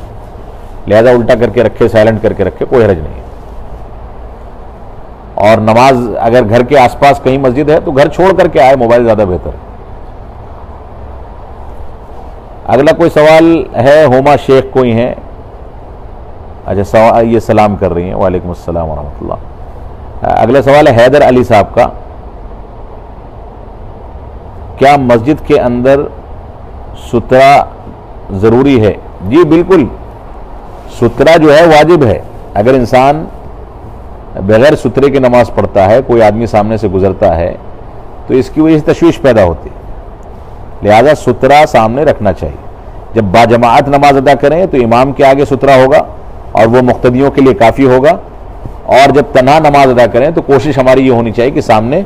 لہذا الٹا کر کے رکھے، سائلنٹ کر کے رکھے، کوئی حرج نہیں ہے. اور نماز اگر گھر کے آس پاس کہیں مسجد ہے تو گھر چھوڑ کر کے آئے، موبائل زیادہ بہتر ہے. اگلا کوئی سوال ہے ہوما شیخ کوئی ہیں. اچھا یہ سلام کر رہی ہیں. وعلیکم السلام ورحمۃ اللہ. اگلا سوال ہے حیدر علی صاحب کا. کیا مسجد کے اندر سترا ضروری ہے؟ جی بالکل، سترا جو ہے واجب ہے. اگر انسان بغیر سترے کی نماز پڑھتا ہے، کوئی آدمی سامنے سے گزرتا ہے تو اس کی وجہ سے تشویش پیدا ہوتی ہے. لہذا سترا سامنے رکھنا چاہیے. جب باجماعت نماز ادا کریں تو امام کے آگے سترا ہوگا اور وہ مقتدیوں کے لیے کافی ہوگا. اور جب تنہا نماز ادا کریں تو کوشش ہماری یہ ہونی چاہیے کہ سامنے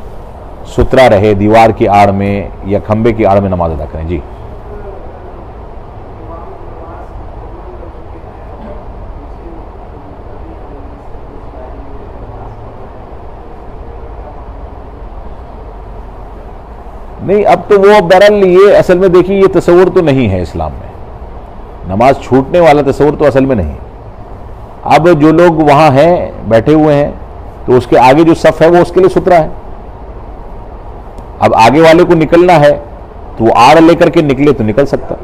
سترا رہے، دیوار کی آڑ میں یا کھمبے کی آڑ میں نماز ادا کریں. جی نہیں، اب تو وہ بہرحال یہ اصل میں دیکھیے یہ تصور تو نہیں ہے اسلام میں. نماز چھوٹنے والا تصور تو اصل میں نہیں. اب جو لوگ وہاں ہیں بیٹھے ہوئے ہیں تو اس کے آگے جو صف ہے وہ اس کے لیے سترا ہے. اب آگے والے کو نکلنا ہے تو وہ آڑ لے کر کے نکلے تو نکل سکتا.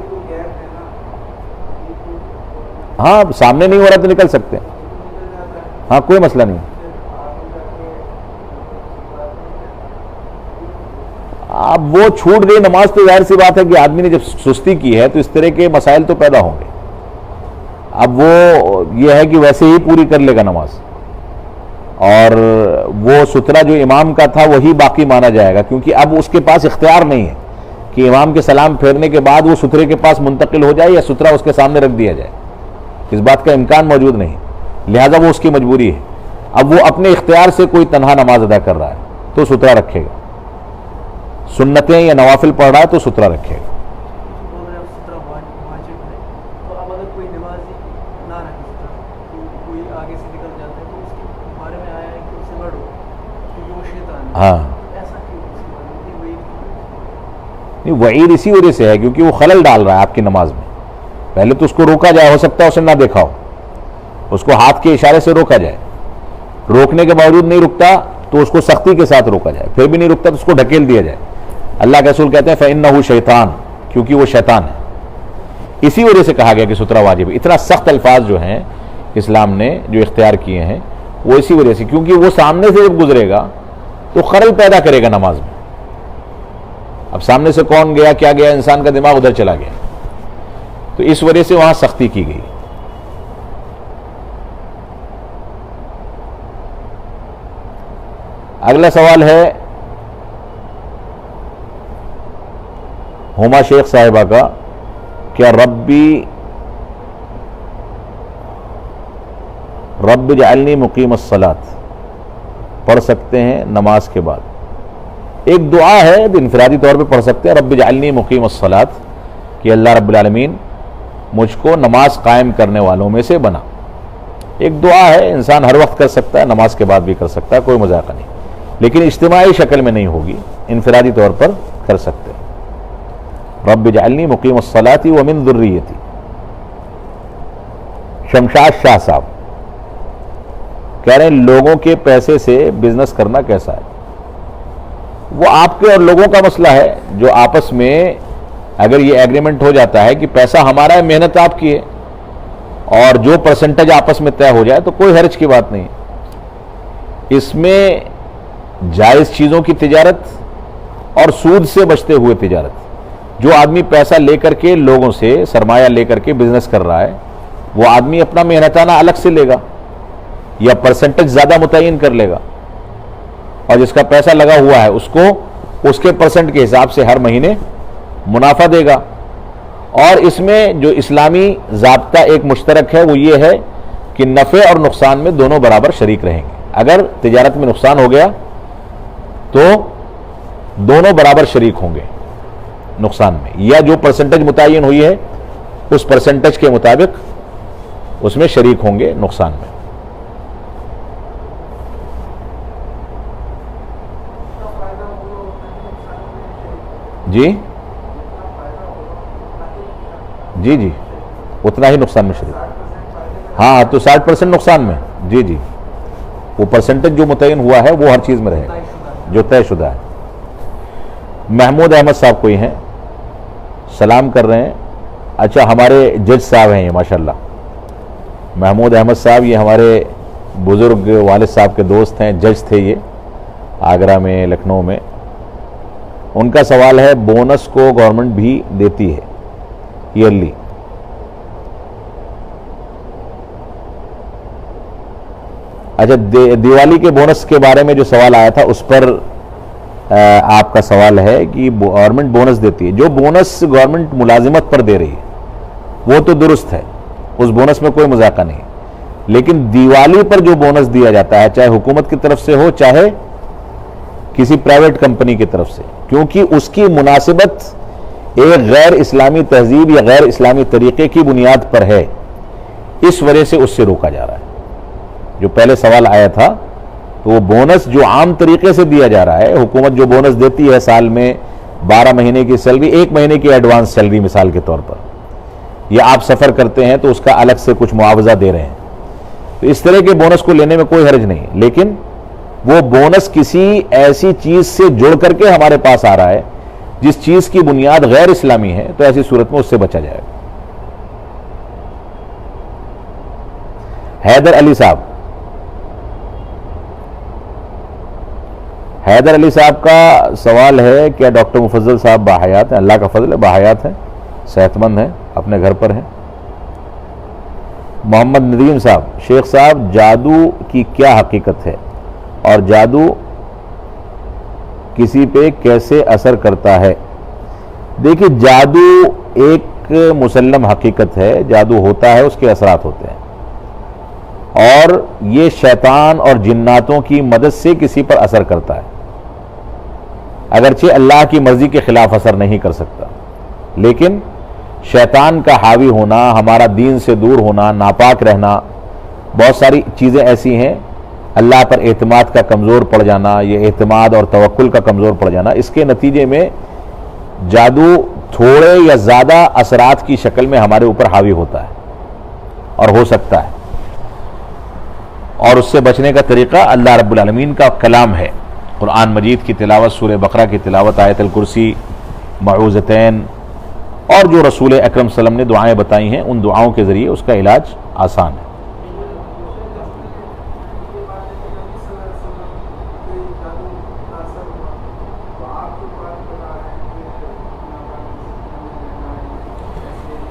ہاں سامنے نہیں ہو رہا تو نکل سکتے. ہاں کوئی مسئلہ نہیں. اب وہ چھوٹ گئی نماز تو ظاہر سی بات ہے کہ آدمی نے جب سستی کی ہے تو اس طرح کے مسائل تو پیدا ہوں گے. اب وہ یہ ہے کہ ویسے ہی پوری کر لے گا نماز، اور وہ سترا جو امام کا تھا وہی باقی مانا جائے گا، کیونکہ اب اس کے پاس اختیار نہیں ہے کہ امام کے سلام پھیرنے کے بعد وہ سترے کے پاس منتقل ہو جائے یا سترا اس کے سامنے رکھ دیا جائے. اس بات کا امکان موجود نہیں. لہذا وہ اس کی مجبوری ہے. اب وہ اپنے اختیار سے کوئی تنہا نماز ادا کر رہا ہے تو سترا رکھے گا. سنتیں یا نوافل پڑھ رہا ہے تو سترا رکھے گا. ہاں نہیں، وعید اسی وجہ سے ہے کیونکہ وہ خلل ڈال رہا ہے آپ کی نماز میں. پہلے تو اس کو روکا جائے، ہو سکتا ہے اسے نہ دیکھا ہو، اس کو ہاتھ کے اشارے سے روکا جائے. روکنے کے باوجود نہیں رکتا تو اس کو سختی کے ساتھ روکا جائے. پھر بھی نہیں رکتا تو اس کو ڈھکیل دیا جائے. اللہ کے رسول کہتے ہیں فَإِنَّهُ شیطان، کیونکہ وہ شیطان ہے. اسی وجہ سے کہا گیا کہ سترا واجب ہے. اتنا سخت الفاظ جو ہیں اسلام نے جو اختیار کیے ہیں وہ اسی وجہ سے، کیونکہ وہ سامنے سے جب گزرے گا تو خلل پیدا کرے گا نماز میں. اب سامنے سے کون گیا کیا گیا، انسان کا دماغ ادھر چلا گیا، تو اس وجہ سے وہاں سختی کی گئی. اگلا سوال ہے ہما شیخ صاحبہ کا. کیا رب جعلنی مقیم الصلاۃ پڑھ سکتے ہیں نماز کے بعد؟ ایک دعا ہے انفرادی طور پہ پڑھ سکتے ہیں، رب جعلنی مقیم الصلاۃ، کہ اللہ رب العالمین مجھ کو نماز قائم کرنے والوں میں سے بنا. ایک دعا ہے، انسان ہر وقت کر سکتا ہے، نماز کے بعد بھی کر سکتا ہے، کوئی مذاق نہیں. لیکن اجتماعی شکل میں نہیں ہوگی، انفرادی طور پر کر سکتے ہیں. رب جعلنی مقیم الصلاۃ ومن ذریتی. شمشاد شاہ صاحب کہہ رہے ہیں لوگوں کے پیسے سے بزنس کرنا کیسا ہے؟ وہ آپ کے اور لوگوں کا مسئلہ ہے. جو آپس میں اگر یہ ایگریمنٹ ہو جاتا ہے کہ پیسہ ہمارا ہے، محنت آپ کی ہے، اور جو پرسنٹیج آپس میں طے ہو جائے تو کوئی حرج کی بات نہیں. اس میں جائز چیزوں کی تجارت اور سود سے بچتے ہوئے تجارت. جو آدمی پیسہ لے کر کے لوگوں سے سرمایہ لے کر کے بزنس کر رہا ہے وہ آدمی اپنا محنتانہ الگ سے لے گا یا پرسنٹیج زیادہ متعین کر لے گا, اور جس کا پیسہ لگا ہوا ہے اس کو اس کے پرسنٹ کے حساب سے ہر مہینے منافع دے گا. اور اس میں جو اسلامی ضابطہ ایک مشترک ہے وہ یہ ہے کہ نفع اور نقصان میں دونوں برابر شریک رہیں گے. اگر تجارت میں نقصان ہو گیا تو دونوں برابر شریک ہوں گے نقصان میں, یا جو پرسنٹیج متعین ہوئی ہے اس پرسنٹیج کے مطابق اس میں شریک ہوں گے نقصان میں. جی جی جی اتنا ہی نقصان میں شریک. ہاں تو 60% نقصان میں. جی جی وہ پرسنٹیج جو متعین ہوا ہے وہ ہر چیز میں رہے گا جو طے شدہ ہے. محمود احمد صاحب کوئی ہیں, سلام کر رہے ہیں. اچھا ہمارے جج صاحب ہیں یہ ماشاءاللہ, محمود احمد صاحب یہ ہمارے بزرگ والد صاحب کے دوست ہیں, جج تھے یہ آگرہ میں لکھنؤ میں. ان کا سوال ہے بونس کو گورنمنٹ بھی دیتی ہے ایئرلی, اچھا دیوالی کے بونس کے بارے میں جو سوال آیا تھا اس پر آپ کا سوال ہے کہ گورنمنٹ بونس دیتی ہے. جو بونس گورنمنٹ ملازمت پر دے رہی ہے وہ تو درست ہے, اس بونس میں کوئی مذاقہ نہیں, لیکن دیوالی پر جو بونس دیا جاتا ہے چاہے حکومت کی طرف سے ہو چاہے کسی پرائیویٹ کمپنی کی طرف سے, کیونکہ اس کی مناسبت ایک غیر اسلامی تہذیب یا غیر اسلامی طریقے کی بنیاد پر ہے, اس وجہ سے اس سے روکا جا رہا ہے. جو پہلے سوال آیا تھا تو وہ بونس جو عام طریقے سے دیا جا رہا ہے, حکومت جو بونس دیتی ہے سال میں 12 مہینے کی سیلری, 1 مہینے کی ایڈوانس سیلری مثال کے طور پر, یا آپ سفر کرتے ہیں تو اس کا الگ سے کچھ معاوضہ دے رہے ہیں, تو اس طرح کے بونس کو لینے میں کوئی حرج نہیں, لیکن وہ بونس کسی ایسی چیز سے جڑ کر کے ہمارے پاس آ رہا ہے جس چیز کی بنیاد غیر اسلامی ہے, تو ایسی صورت میں اس سے بچا جائے گا. حیدر علی صاحب کا سوال ہے کیا ڈاکٹر مفضل صاحب باحیات ہیں؟ اللہ کا فضل ہے باحیات ہیں, صحت مند ہیں, اپنے گھر پر ہیں. محمد ندیم صاحب, شیخ صاحب جادو کی کیا حقیقت ہے اور جادو کسی پہ کیسے اثر کرتا ہے؟ دیکھیے جادو ایک مسلم حقیقت ہے, جادو ہوتا ہے, اس کے اثرات ہوتے ہیں, اور یہ شیطان اور جناتوں کی مدد سے کسی پر اثر کرتا ہے, اگرچہ اللہ کی مرضی کے خلاف اثر نہیں کر سکتا, لیکن شیطان کا حاوی ہونا, ہمارا دین سے دور ہونا, ناپاک رہنا, بہت ساری چیزیں ایسی ہیں, اللہ پر اعتماد کا کمزور پڑ جانا, یہ اعتماد اور توکل کا کمزور پڑ جانا, اس کے نتیجے میں جادو تھوڑے یا زیادہ اثرات کی شکل میں ہمارے اوپر حاوی ہوتا ہے اور ہو سکتا ہے. اور اس سے بچنے کا طریقہ اللہ رب العالمین کا کلام ہے, قرآن مجید کی تلاوت, سورہ بقرہ کی تلاوت, آیت الکرسی, معوذتین, اور جو رسول اکرم صلی اللہ علیہ وسلم نے دعائیں بتائی ہیں ان دعاؤں کے ذریعے اس کا علاج آسان ہے.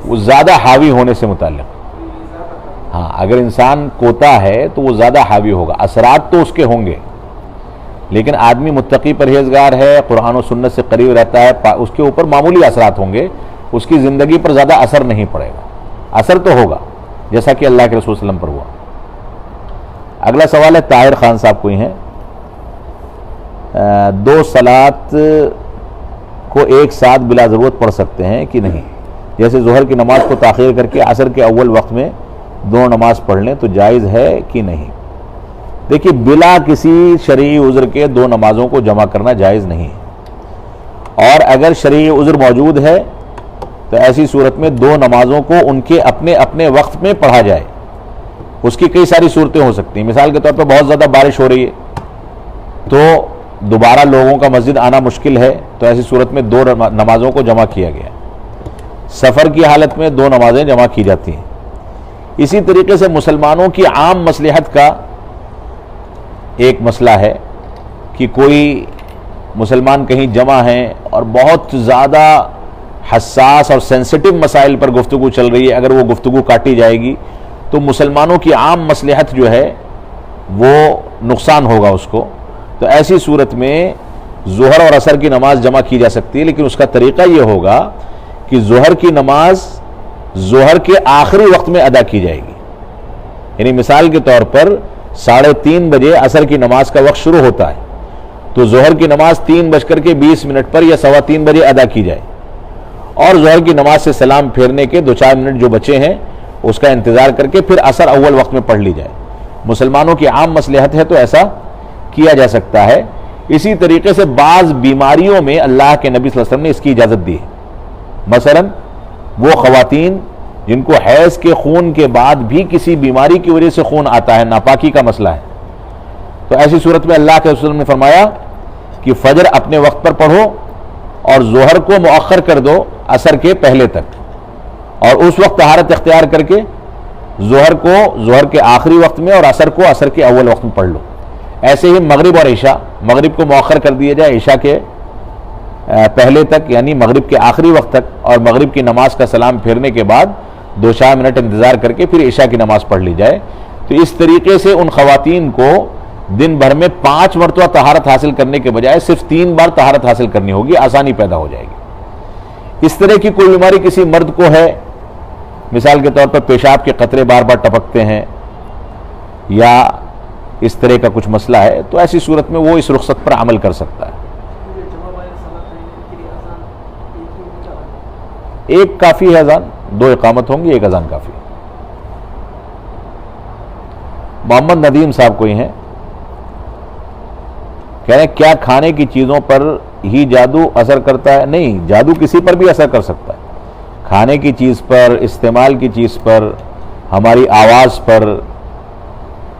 وہ زیادہ حاوی ہونے سے متعلق, ہاں اگر انسان کوتا ہے تو وہ زیادہ حاوی ہوگا, اثرات تو اس کے ہوں گے, لیکن آدمی متقی پرہیزگار ہے, قرآن و سنت سے قریب رہتا ہے, اس کے اوپر معمولی اثرات ہوں گے, اس کی زندگی پر زیادہ اثر نہیں پڑے گا. اثر تو ہوگا جیسا کہ اللہ کے رسول صلی اللہ علیہ وسلم پر ہوا. اگلا سوال ہے طاہر خان صاحب کوئی ہیں, 2 صلات کو ایک ساتھ بلا ضرورت پڑھ سکتے ہیں کہ نہیں؟ جیسے ظہر کی نماز کو تاخیر کر کے عصر کے اول وقت میں 2 نماز پڑھ لیں تو جائز ہے کہ نہیں؟ دیکھیے بلا کسی شرعی عذر کے 2 نمازوں کو جمع کرنا جائز نہیں ہے, اور اگر شرعی عذر موجود ہے تو ایسی صورت میں 2 نمازوں کو ان کے اپنے اپنے وقت میں پڑھا جائے. اس کی کئی ساری صورتیں ہو سکتی ہیں, مثال کے طور پر بہت زیادہ بارش ہو رہی ہے تو دوبارہ لوگوں کا مسجد آنا مشکل ہے, تو ایسی صورت میں 2 نمازوں کو جمع کیا گیا. سفر کی حالت میں 2 نمازیں جمع کی جاتی ہیں. اسی طریقے سے مسلمانوں کی عام مصلحت کا ایک مسئلہ ہے کہ کوئی مسلمان کہیں جمع ہیں اور بہت زیادہ حساس اور سینسٹیو مسائل پر گفتگو چل رہی ہے، اگر وہ گفتگو کاٹی جائے گی تو مسلمانوں کی عام مصلحت جو ہے وہ نقصان ہوگا اس کو. تو ایسی صورت میں ظہر اور عصر کی نماز جمع کی جا سکتی ہے، لیکن اس کا طریقہ یہ ہوگا کہ ظہر کی نماز ظہر کے آخری وقت میں ادا کی جائے گی. یعنی مثال کے طور پر 3:30 بجے عصر کی نماز کا وقت شروع ہوتا ہے، تو ظہر کی نماز 3:20 پر یا 3:15 بجے ادا کی جائے، اور ظہر کی نماز سے سلام پھیرنے کے 2-4 منٹ جو بچے ہیں اس کا انتظار کر کے پھر عصر اول وقت میں پڑھ لی جائے. مسلمانوں کی عام مصلحت ہے تو ایسا کیا جا سکتا ہے. اسی طریقے سے بعض بیماریوں میں اللہ کے نبی صلی اللہ علیہ وسلم نے اس کی اجازت دی ہے. مثلا وہ خواتین جن کو حیض کے خون کے بعد بھی کسی بیماری کی وجہ سے خون آتا ہے، ناپاکی کا مسئلہ ہے، تو ایسی صورت میں اللہ کے رسول صلی اللہ علیہ وسلم نے فرمایا کہ فجر اپنے وقت پر پڑھو اور ظہر کو مؤخر کر دو عصر کے پہلے تک، اور اس وقت طہارت اختیار کر کے ظہر کو ظہر کے آخری وقت میں اور عصر کو عصر کے اول وقت میں پڑھ لو. ایسے ہی مغرب اور عشاء، مغرب کو مؤخر کر دیا جائے عشاء کے پہلے تک، یعنی مغرب کے آخری وقت تک، اور مغرب کی نماز کا سلام پھیرنے کے بعد 2-4 منٹ انتظار کر کے پھر عشاء کی نماز پڑھ لی جائے. تو اس طریقے سے ان خواتین کو دن بھر میں 5 مرتبہ طہارت حاصل کرنے کے بجائے صرف 3 بار طہارت حاصل کرنی ہوگی، آسانی پیدا ہو جائے گی. اس طرح کی کوئی بیماری کسی مرد کو ہے، مثال کے طور پر پیشاب کے قطرے بار بار ٹپکتے ہیں یا اس طرح کا کچھ مسئلہ ہے، تو ایسی صورت میں وہ اس رخصت پر عمل کر سکتا ہے. ایک کافی ہے اذان، 2 اقامت ہوں گی، 1 اذان کافی. محمد ندیم صاحب کوئی ہیں، کہہ رہے ہیں کیا کھانے کی چیزوں پر ہی جادو اثر کرتا ہے؟ نہیں، جادو کسی پر بھی اثر کر سکتا ہے. کھانے کی چیز پر، استعمال کی چیز پر، ہماری آواز پر،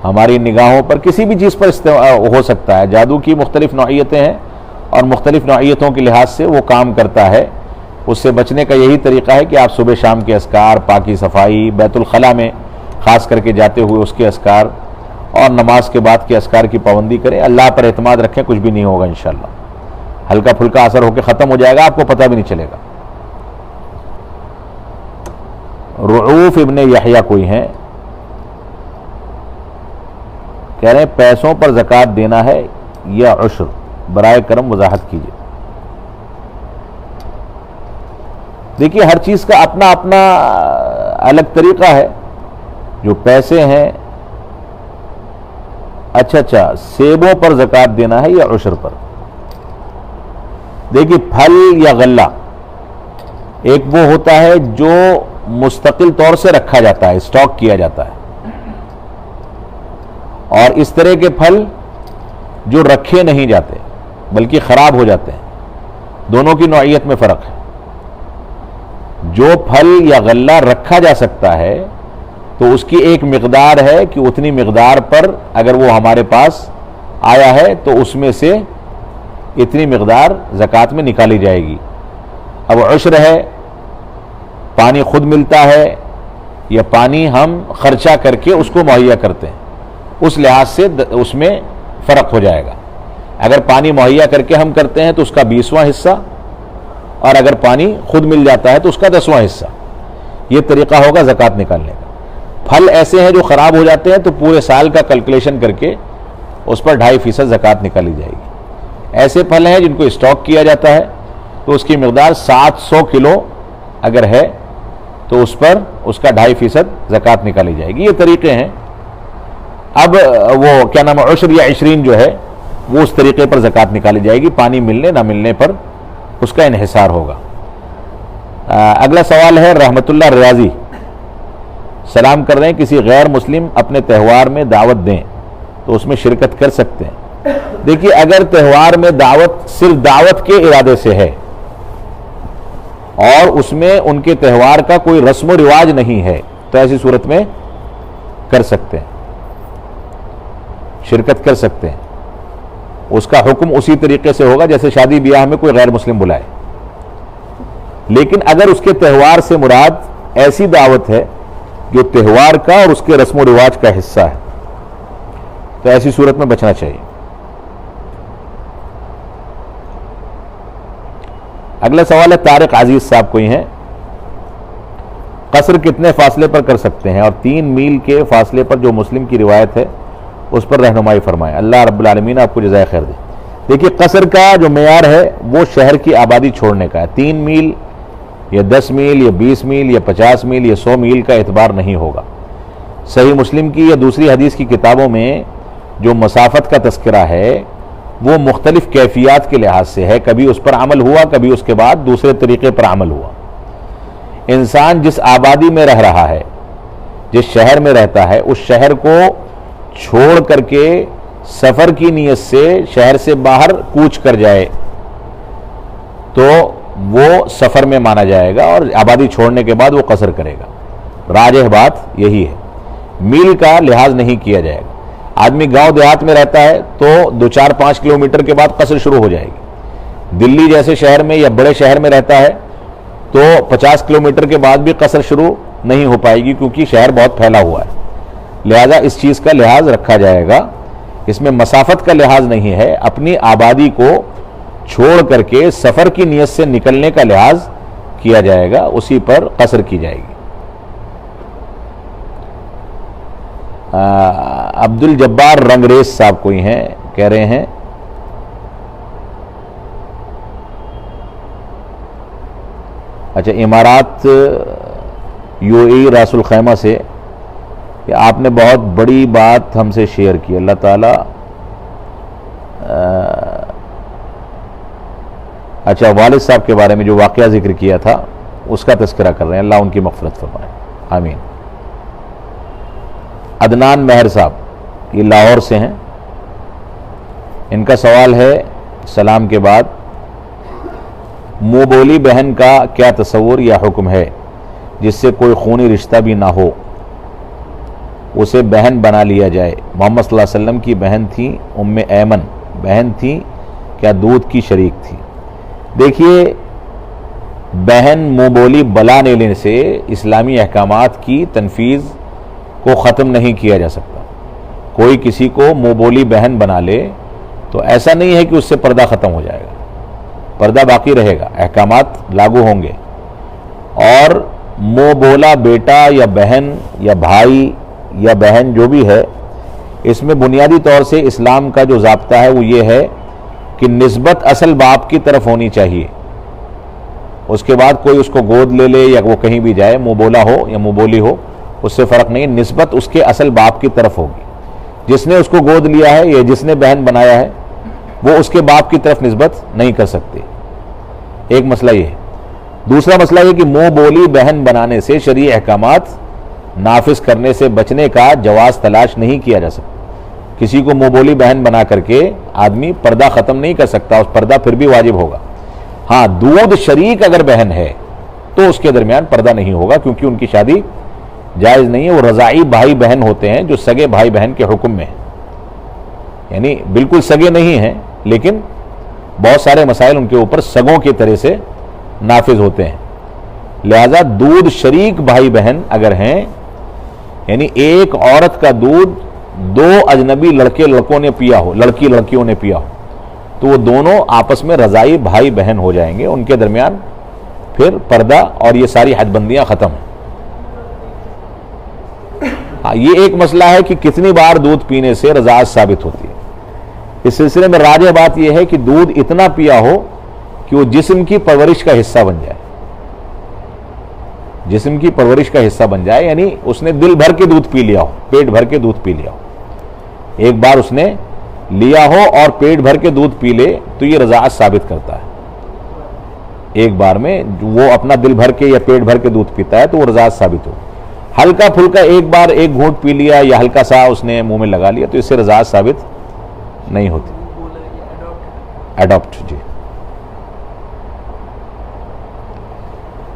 ہماری نگاہوں پر، کسی بھی چیز پر ہو سکتا ہے. جادو کی مختلف نوعیتیں ہیں اور مختلف نوعیتوں کے لحاظ سے وہ کام کرتا ہے. اس سے بچنے کا یہی طریقہ ہے کہ آپ صبح شام کے اذکار، پاکی صفائی، بیت الخلاء میں خاص کر کے جاتے ہوئے اس کے اذکار اور نماز کے بعد کے اذکار کی پابندی کریں. اللہ پر اعتماد رکھیں، کچھ بھی نہیں ہوگا انشاءاللہ. ہلکا پھلکا اثر ہو کے ختم ہو جائے گا، آپ کو پتہ بھی نہیں چلے گا. رعوف ابن یحییٰ کوئی ہیں، کہہ رہے ہیں پیسوں پر زکوٰۃ دینا ہے یا عشر؟ برائے کرم وضاحت کیجیے. دیکھیے ہر چیز کا اپنا اپنا الگ طریقہ ہے. جو پیسے ہیں، اچھا سیبوں پر زکوٰۃ دینا ہے یا عشر پر؟ دیکھیے پھل یا غلہ ایک وہ ہوتا ہے جو مستقل طور سے رکھا جاتا ہے، اسٹاک کیا جاتا ہے، اور اس طرح کے پھل جو رکھے نہیں جاتے بلکہ خراب ہو جاتے ہیں. دونوں کی نوعیت میں فرق ہے. جو پھل یا غلہ رکھا جا سکتا ہے تو اس کی ایک مقدار ہے کہ اتنی مقدار پر اگر وہ ہمارے پاس آیا ہے تو اس میں سے اتنی مقدار زکوٰۃ میں نکالی جائے گی. اب عشر ہے، پانی خود ملتا ہے یا پانی ہم خرچہ کر کے اس کو مہیا کرتے ہیں، اس لحاظ سے اس میں فرق ہو جائے گا. اگر پانی مہیا کر کے ہم کرتے ہیں تو اس کا 20واں حصہ، اور اگر پانی خود مل جاتا ہے تو اس کا 10واں حصہ. یہ طریقہ ہوگا زکوٰۃ نکالنے کا. پھل ایسے ہیں جو خراب ہو جاتے ہیں تو پورے سال کا کیلکولیشن کر کے اس پر 2.5% زکوٰۃ نکالی جائے گی. ایسے پھل ہیں جن کو اسٹاک کیا جاتا ہے تو اس کی مقدار 700 کلو اگر ہے تو اس پر اس کا 2.5% زکوٰۃ نکالی جائے گی. یہ طریقے ہیں. اب وہ کیا نام ہے، عشر یا 20 جو ہے وہ اس طریقے پر زکوٰۃ نکالی جائے گی. پانی ملنے نہ ملنے پر اس کا انحصار ہوگا. اگلا سوال ہے رحمت اللہ ریاضی، سلام کر رہے ہیں کسی غیر مسلم اپنے تہوار میں دعوت دیں تو اس میں شرکت کر سکتے ہیں؟ دیکھیے اگر تہوار میں دعوت صرف دعوت کے ارادے سے ہے اور اس میں ان کے تہوار کا کوئی رسم و رواج نہیں ہے تو ایسی صورت میں کر سکتے ہیں، شرکت کر سکتے ہیں. اس کا حکم اسی طریقے سے ہوگا جیسے شادی بیاہ میں کوئی غیر مسلم بلائے. لیکن اگر اس کے تہوار سے مراد ایسی دعوت ہے جو تہوار کا اور اس کے رسم و رواج کا حصہ ہے تو ایسی صورت میں بچنا چاہیے. اگلا سوال ہے طارق عزیز صاحب کوئی ہیں، قصر کتنے فاصلے پر کر سکتے ہیں، اور 3 میل کے فاصلے پر جو مسلم کی روایت ہے اس پر رہنمائی فرمائیں، اللہ رب العالمین آپ کو جزائے خیر دے۔ دیکھیے قصر کا جو معیار ہے وہ شہر کی آبادی چھوڑنے کا ہے، 3 میل یا 10 میل یا 20 میل یا 50 میل یا 100 میل کا اعتبار نہیں ہوگا۔ صحیح مسلم کی یا دوسری حدیث کی کتابوں میں جو مسافت کا تذکرہ ہے وہ مختلف کیفیات کے لحاظ سے ہے، کبھی اس پر عمل ہوا، کبھی اس کے بعد دوسرے طریقے پر عمل ہوا۔ انسان جس آبادی میں رہ رہا ہے، جس شہر میں رہتا ہے، اس شہر کو چھوڑ کر کے سفر کی نیت سے شہر سے باہر کوچ کر جائے تو وہ سفر میں مانا جائے گا، اور آبادی چھوڑنے کے بعد وہ قصر کرے گا۔ راجح بات یہی ہے، میل کا لحاظ نہیں کیا جائے گا۔ آدمی گاؤں دیہات میں رہتا ہے تو 2-4-5 کلومیٹر کے بعد قصر شروع ہو جائے گی۔ دلی جیسے شہر میں یا بڑے شہر میں رہتا ہے تو 50 کلومیٹر کے بعد بھی قصر شروع نہیں ہو پائے گی، کیونکہ شہر بہت پھیلا ہوا ہے، لہذا اس چیز کا لحاظ رکھا جائے گا۔ اس میں مسافت کا لحاظ نہیں ہے، اپنی آبادی کو چھوڑ کر کے سفر کی نیت سے نکلنے کا لحاظ کیا جائے گا، اسی پر قصر کی جائے گی۔ عبد الجبار رنگریز صاحب کوئی ہیں، کہہ رہے ہیں اچھا امارات UAE راس الخیمہ سے کہ آپ نے بہت بڑی بات ہم سے شیئر کی، اللہ تعالیٰ اچھا والد صاحب کے بارے میں جو واقعہ ذکر کیا تھا اس کا تذکرہ کر رہے ہیں، اللہ ان کی مغفرت فرمائے، آمین۔ عدنان مہر صاحب یہ لاہور سے ہیں، ان کا سوال ہے سلام کے بعد، منہ بولی بہن کا کیا تصور یا حکم ہے جس سے کوئی خونی رشتہ بھی نہ ہو، اسے بہن بنا لیا جائے؟ محمد صلی اللہ علیہ وسلم کی بہن تھی ام ایمن، بہن تھی کیا دودھ کی شریک تھی؟ دیکھیے بہن منہ بولی بلا لینے سے اسلامی احکامات کی تنفیذ کو ختم نہیں کیا جا سکتا۔ کوئی کسی کو منہ بولی بہن بنا لے تو ایسا نہیں ہے کہ اس سے پردہ ختم ہو جائے گا، پردہ باقی رہے گا، احکامات لاگو ہوں گے۔ اور منہ بولا بیٹا یا بہن یا بھائی یا بہن جو بھی ہے، اس میں بنیادی طور سے اسلام کا جو ضابطہ ہے وہ یہ ہے کہ نسبت اصل باپ کی طرف ہونی چاہیے، اس کے بعد کوئی اس کو گود لے لے یا وہ کہیں بھی جائے، منہ بولا ہو یا منہ بولی ہو، اس سے فرق نہیں، نسبت اس کے اصل باپ کی طرف ہوگی۔ جس نے اس کو گود لیا ہے یا جس نے بہن بنایا ہے وہ اس کے باپ کی طرف نسبت نہیں کر سکتے، ایک مسئلہ یہ ہے۔ دوسرا مسئلہ یہ کہ منہ بولی بہن بنانے سے شرعی احکامات نافذ کرنے سے بچنے کا جواز تلاش نہیں کیا جا سکتا۔ کسی کو منہ بولی بہن بنا کر کے آدمی پردہ ختم نہیں کر سکتا، اس پردہ پھر بھی واجب ہوگا۔ ہاں دودھ شریک اگر بہن ہے تو اس کے درمیان پردہ نہیں ہوگا، کیونکہ ان کی شادی جائز نہیں ہے، وہ رضاعی بھائی بہن ہوتے ہیں جو سگے بھائی بہن کے حکم میں ہیں، یعنی بالکل سگے نہیں ہیں لیکن بہت سارے مسائل ان کے اوپر سگوں کی طرح سے نافذ ہوتے ہیں۔ لہذا دودھ شریک بھائی بہن اگر ہیں، یعنی ایک عورت کا دودھ 2 اجنبی لڑکوں نے پیا ہو، لڑکیوں نے پیا ہو، تو وہ دونوں آپس میں رضاعی بھائی بہن ہو جائیں گے، ان کے درمیان پھر پردہ اور یہ ساری حد بندیاں ختم ہیں۔ یہ ایک مسئلہ ہے کہ کتنی بار دودھ پینے سے رضاعت ثابت ہوتی ہے۔ اس سلسلے میں راجح بات یہ ہے کہ دودھ اتنا پیا ہو کہ وہ جسم کی پرورش کا حصہ بن جائے، جسم کی پرورش کا حصہ بن جائے، یعنی اس نے دل بھر کے دودھ پی لیا ہو، پیٹ بھر کے دودھ پی لیا ہو۔ ایک بار اس نے لیا ہو اور پیٹ بھر کے دودھ پی لے تو یہ رضاعت ثابت کرتا ہے۔ ایک بار میں وہ اپنا دل بھر کے یا پیٹ بھر کے دودھ پیتا ہے تو وہ رضاعت ثابت ہو۔ ہلکا پھلکا ایک بار ایک گھونٹ پی لیا یا ہلکا سا اس نے منہ میں لگا لیا تو اس سے رضاعت ثابت نہیں ہوتی۔ اڈاپٹ جی۔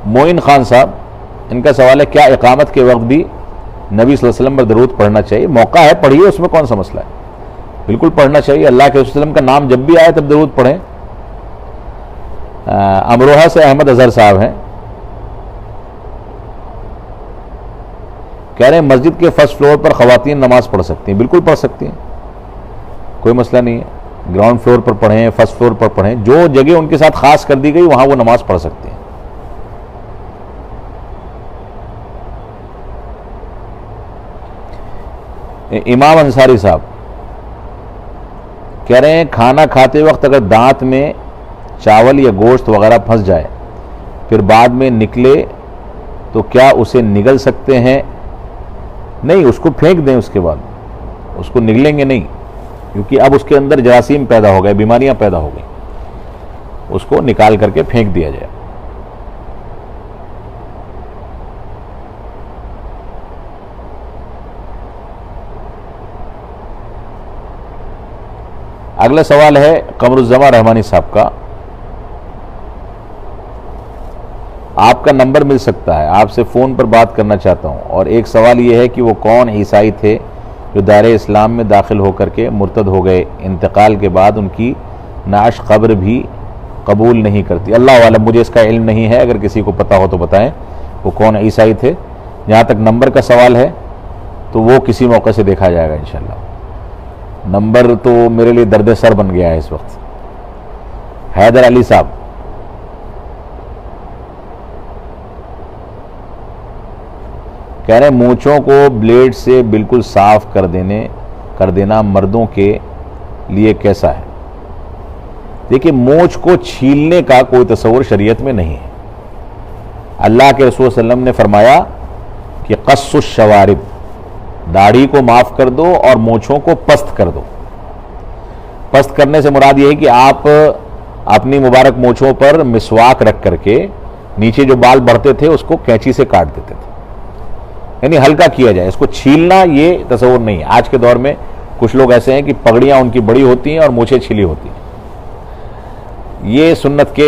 معین خان صاحب، ان کا سوال ہے کیا اقامت کے وقت بھی نبی صلی اللہ علیہ وسلم پر درود پڑھنا چاہیے؟ موقع ہے پڑھیے، اس میں کون سا مسئلہ ہے، بالکل پڑھنا چاہیے۔ اللہ کے رسول صلی اللہ علیہ وسلم کا نام جب بھی آئے تب درود پڑھیں۔ امروہہ سے احمد اظہر صاحب ہیں، کہہ رہے ہیں مسجد کے فرسٹ فلور پر خواتین نماز پڑھ سکتی ہیں؟ بالکل پڑھ سکتی ہیں، کوئی مسئلہ نہیں ہے۔ گراؤنڈ فلور پر پڑھیں، فرسٹ فلور پر پڑھیں، جو جگہ ان کے ساتھ خاص کر دی گئی وہاں وہ نماز پڑھ سکتے ہیں۔ امام انصاری صاحب کہہ رہے ہیں کھانا کھاتے وقت اگر دانت میں چاول یا گوشت وغیرہ پھنس جائے پھر بعد میں نکلے تو کیا اسے نگل سکتے ہیں؟ نہیں، اس کو پھینک دیں، اس کے بعد اس کو نگلیں گے نہیں، کیونکہ اب اس کے اندر جراثیم پیدا ہو گئے، بیماریاں پیدا ہو گئی، اس کو نکال کر کے پھینک دیا جائے۔ اگلا سوال ہے قمر الزما رحمانی صاحب کا، آپ کا نمبر مل سکتا ہے، آپ سے فون پر بات کرنا چاہتا ہوں، اور ایک سوال یہ ہے کہ وہ کون عیسائی تھے جو دائرہ اسلام میں داخل ہو کر کے مرتد ہو گئے، انتقال کے بعد ان کی نعش قبر بھی قبول نہیں کرتی؟ اللہ عالم، مجھے اس کا علم نہیں ہے، اگر کسی کو پتہ ہو تو بتائیں وہ کون عیسائی تھے۔ جہاں تک نمبر کا سوال ہے تو وہ کسی موقع سے دیکھا جائے گا انشاءاللہ۔ نمبر تو میرے لیے درد سر بن گیا ہے اس وقت۔ حیدر علی صاحب کہہ رہے ہیں مونچھوں کو بلیڈ سے بالکل صاف کر دینا مردوں کے لیے کیسا ہے؟ دیکھیں، مونچھ کو چھیلنے کا کوئی تصور شریعت میں نہیں ہے۔ اللہ کے رسول صلی اللہ علیہ وسلم نے فرمایا کہ قص الشوارب، داڑھی کو معاف کر دو اور مونچھوں کو پست کر دو۔ پست کرنے سے مراد یہ ہے کہ آپ اپنی مبارک مونچھوں پر مسواک رکھ کر کے نیچے جو بال بڑھتے تھے اس کو کینچی سے کاٹ دیتے تھے، یعنی ہلکا کیا جائے۔ اس کو چھیلنا یہ تصور نہیں ہے۔ آج کے دور میں کچھ لوگ ایسے ہیں کہ پگڑیاں ان کی بڑی ہوتی ہیں اور مونچھیں چھلی ہوتی ہیں، یہ سنت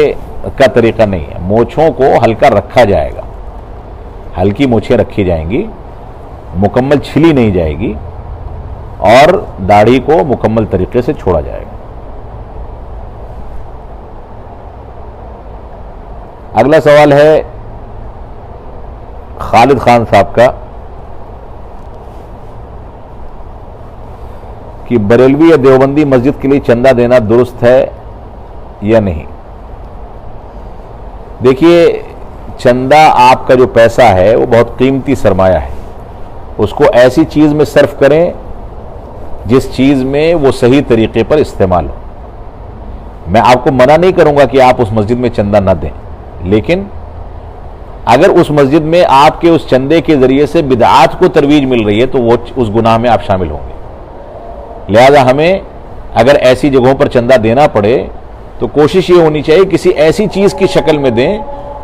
کا طریقہ نہیں ہے۔ مونچھوں کو ہلکا رکھا جائے گا، ہلکی مونچھیں رکھی جائیں گی، مکمل چھلی نہیں جائے گی، اور داڑھی کو مکمل طریقے سے چھوڑا جائے گا۔ اگلا سوال ہے خالد خان صاحب کا کہ بریلوی یا دیوبندی مسجد کے لیے چندہ دینا درست ہے یا نہیں؟ دیکھیے، چندہ آپ کا جو پیسہ ہے وہ بہت قیمتی سرمایہ ہے، اس کو ایسی چیز میں صرف کریں جس چیز میں وہ صحیح طریقے پر استعمال ہو۔ میں آپ کو منع نہیں کروں گا کہ آپ اس مسجد میں چندہ نہ دیں، لیکن اگر اس مسجد میں آپ کے اس چندے کے ذریعے سے بدعات کو ترویج مل رہی ہے تو وہ اس گناہ میں آپ شامل ہوں گے۔ لہذا ہمیں اگر ایسی جگہوں پر چندہ دینا پڑے تو کوشش یہ ہونی چاہیے کسی ایسی چیز کی شکل میں دیں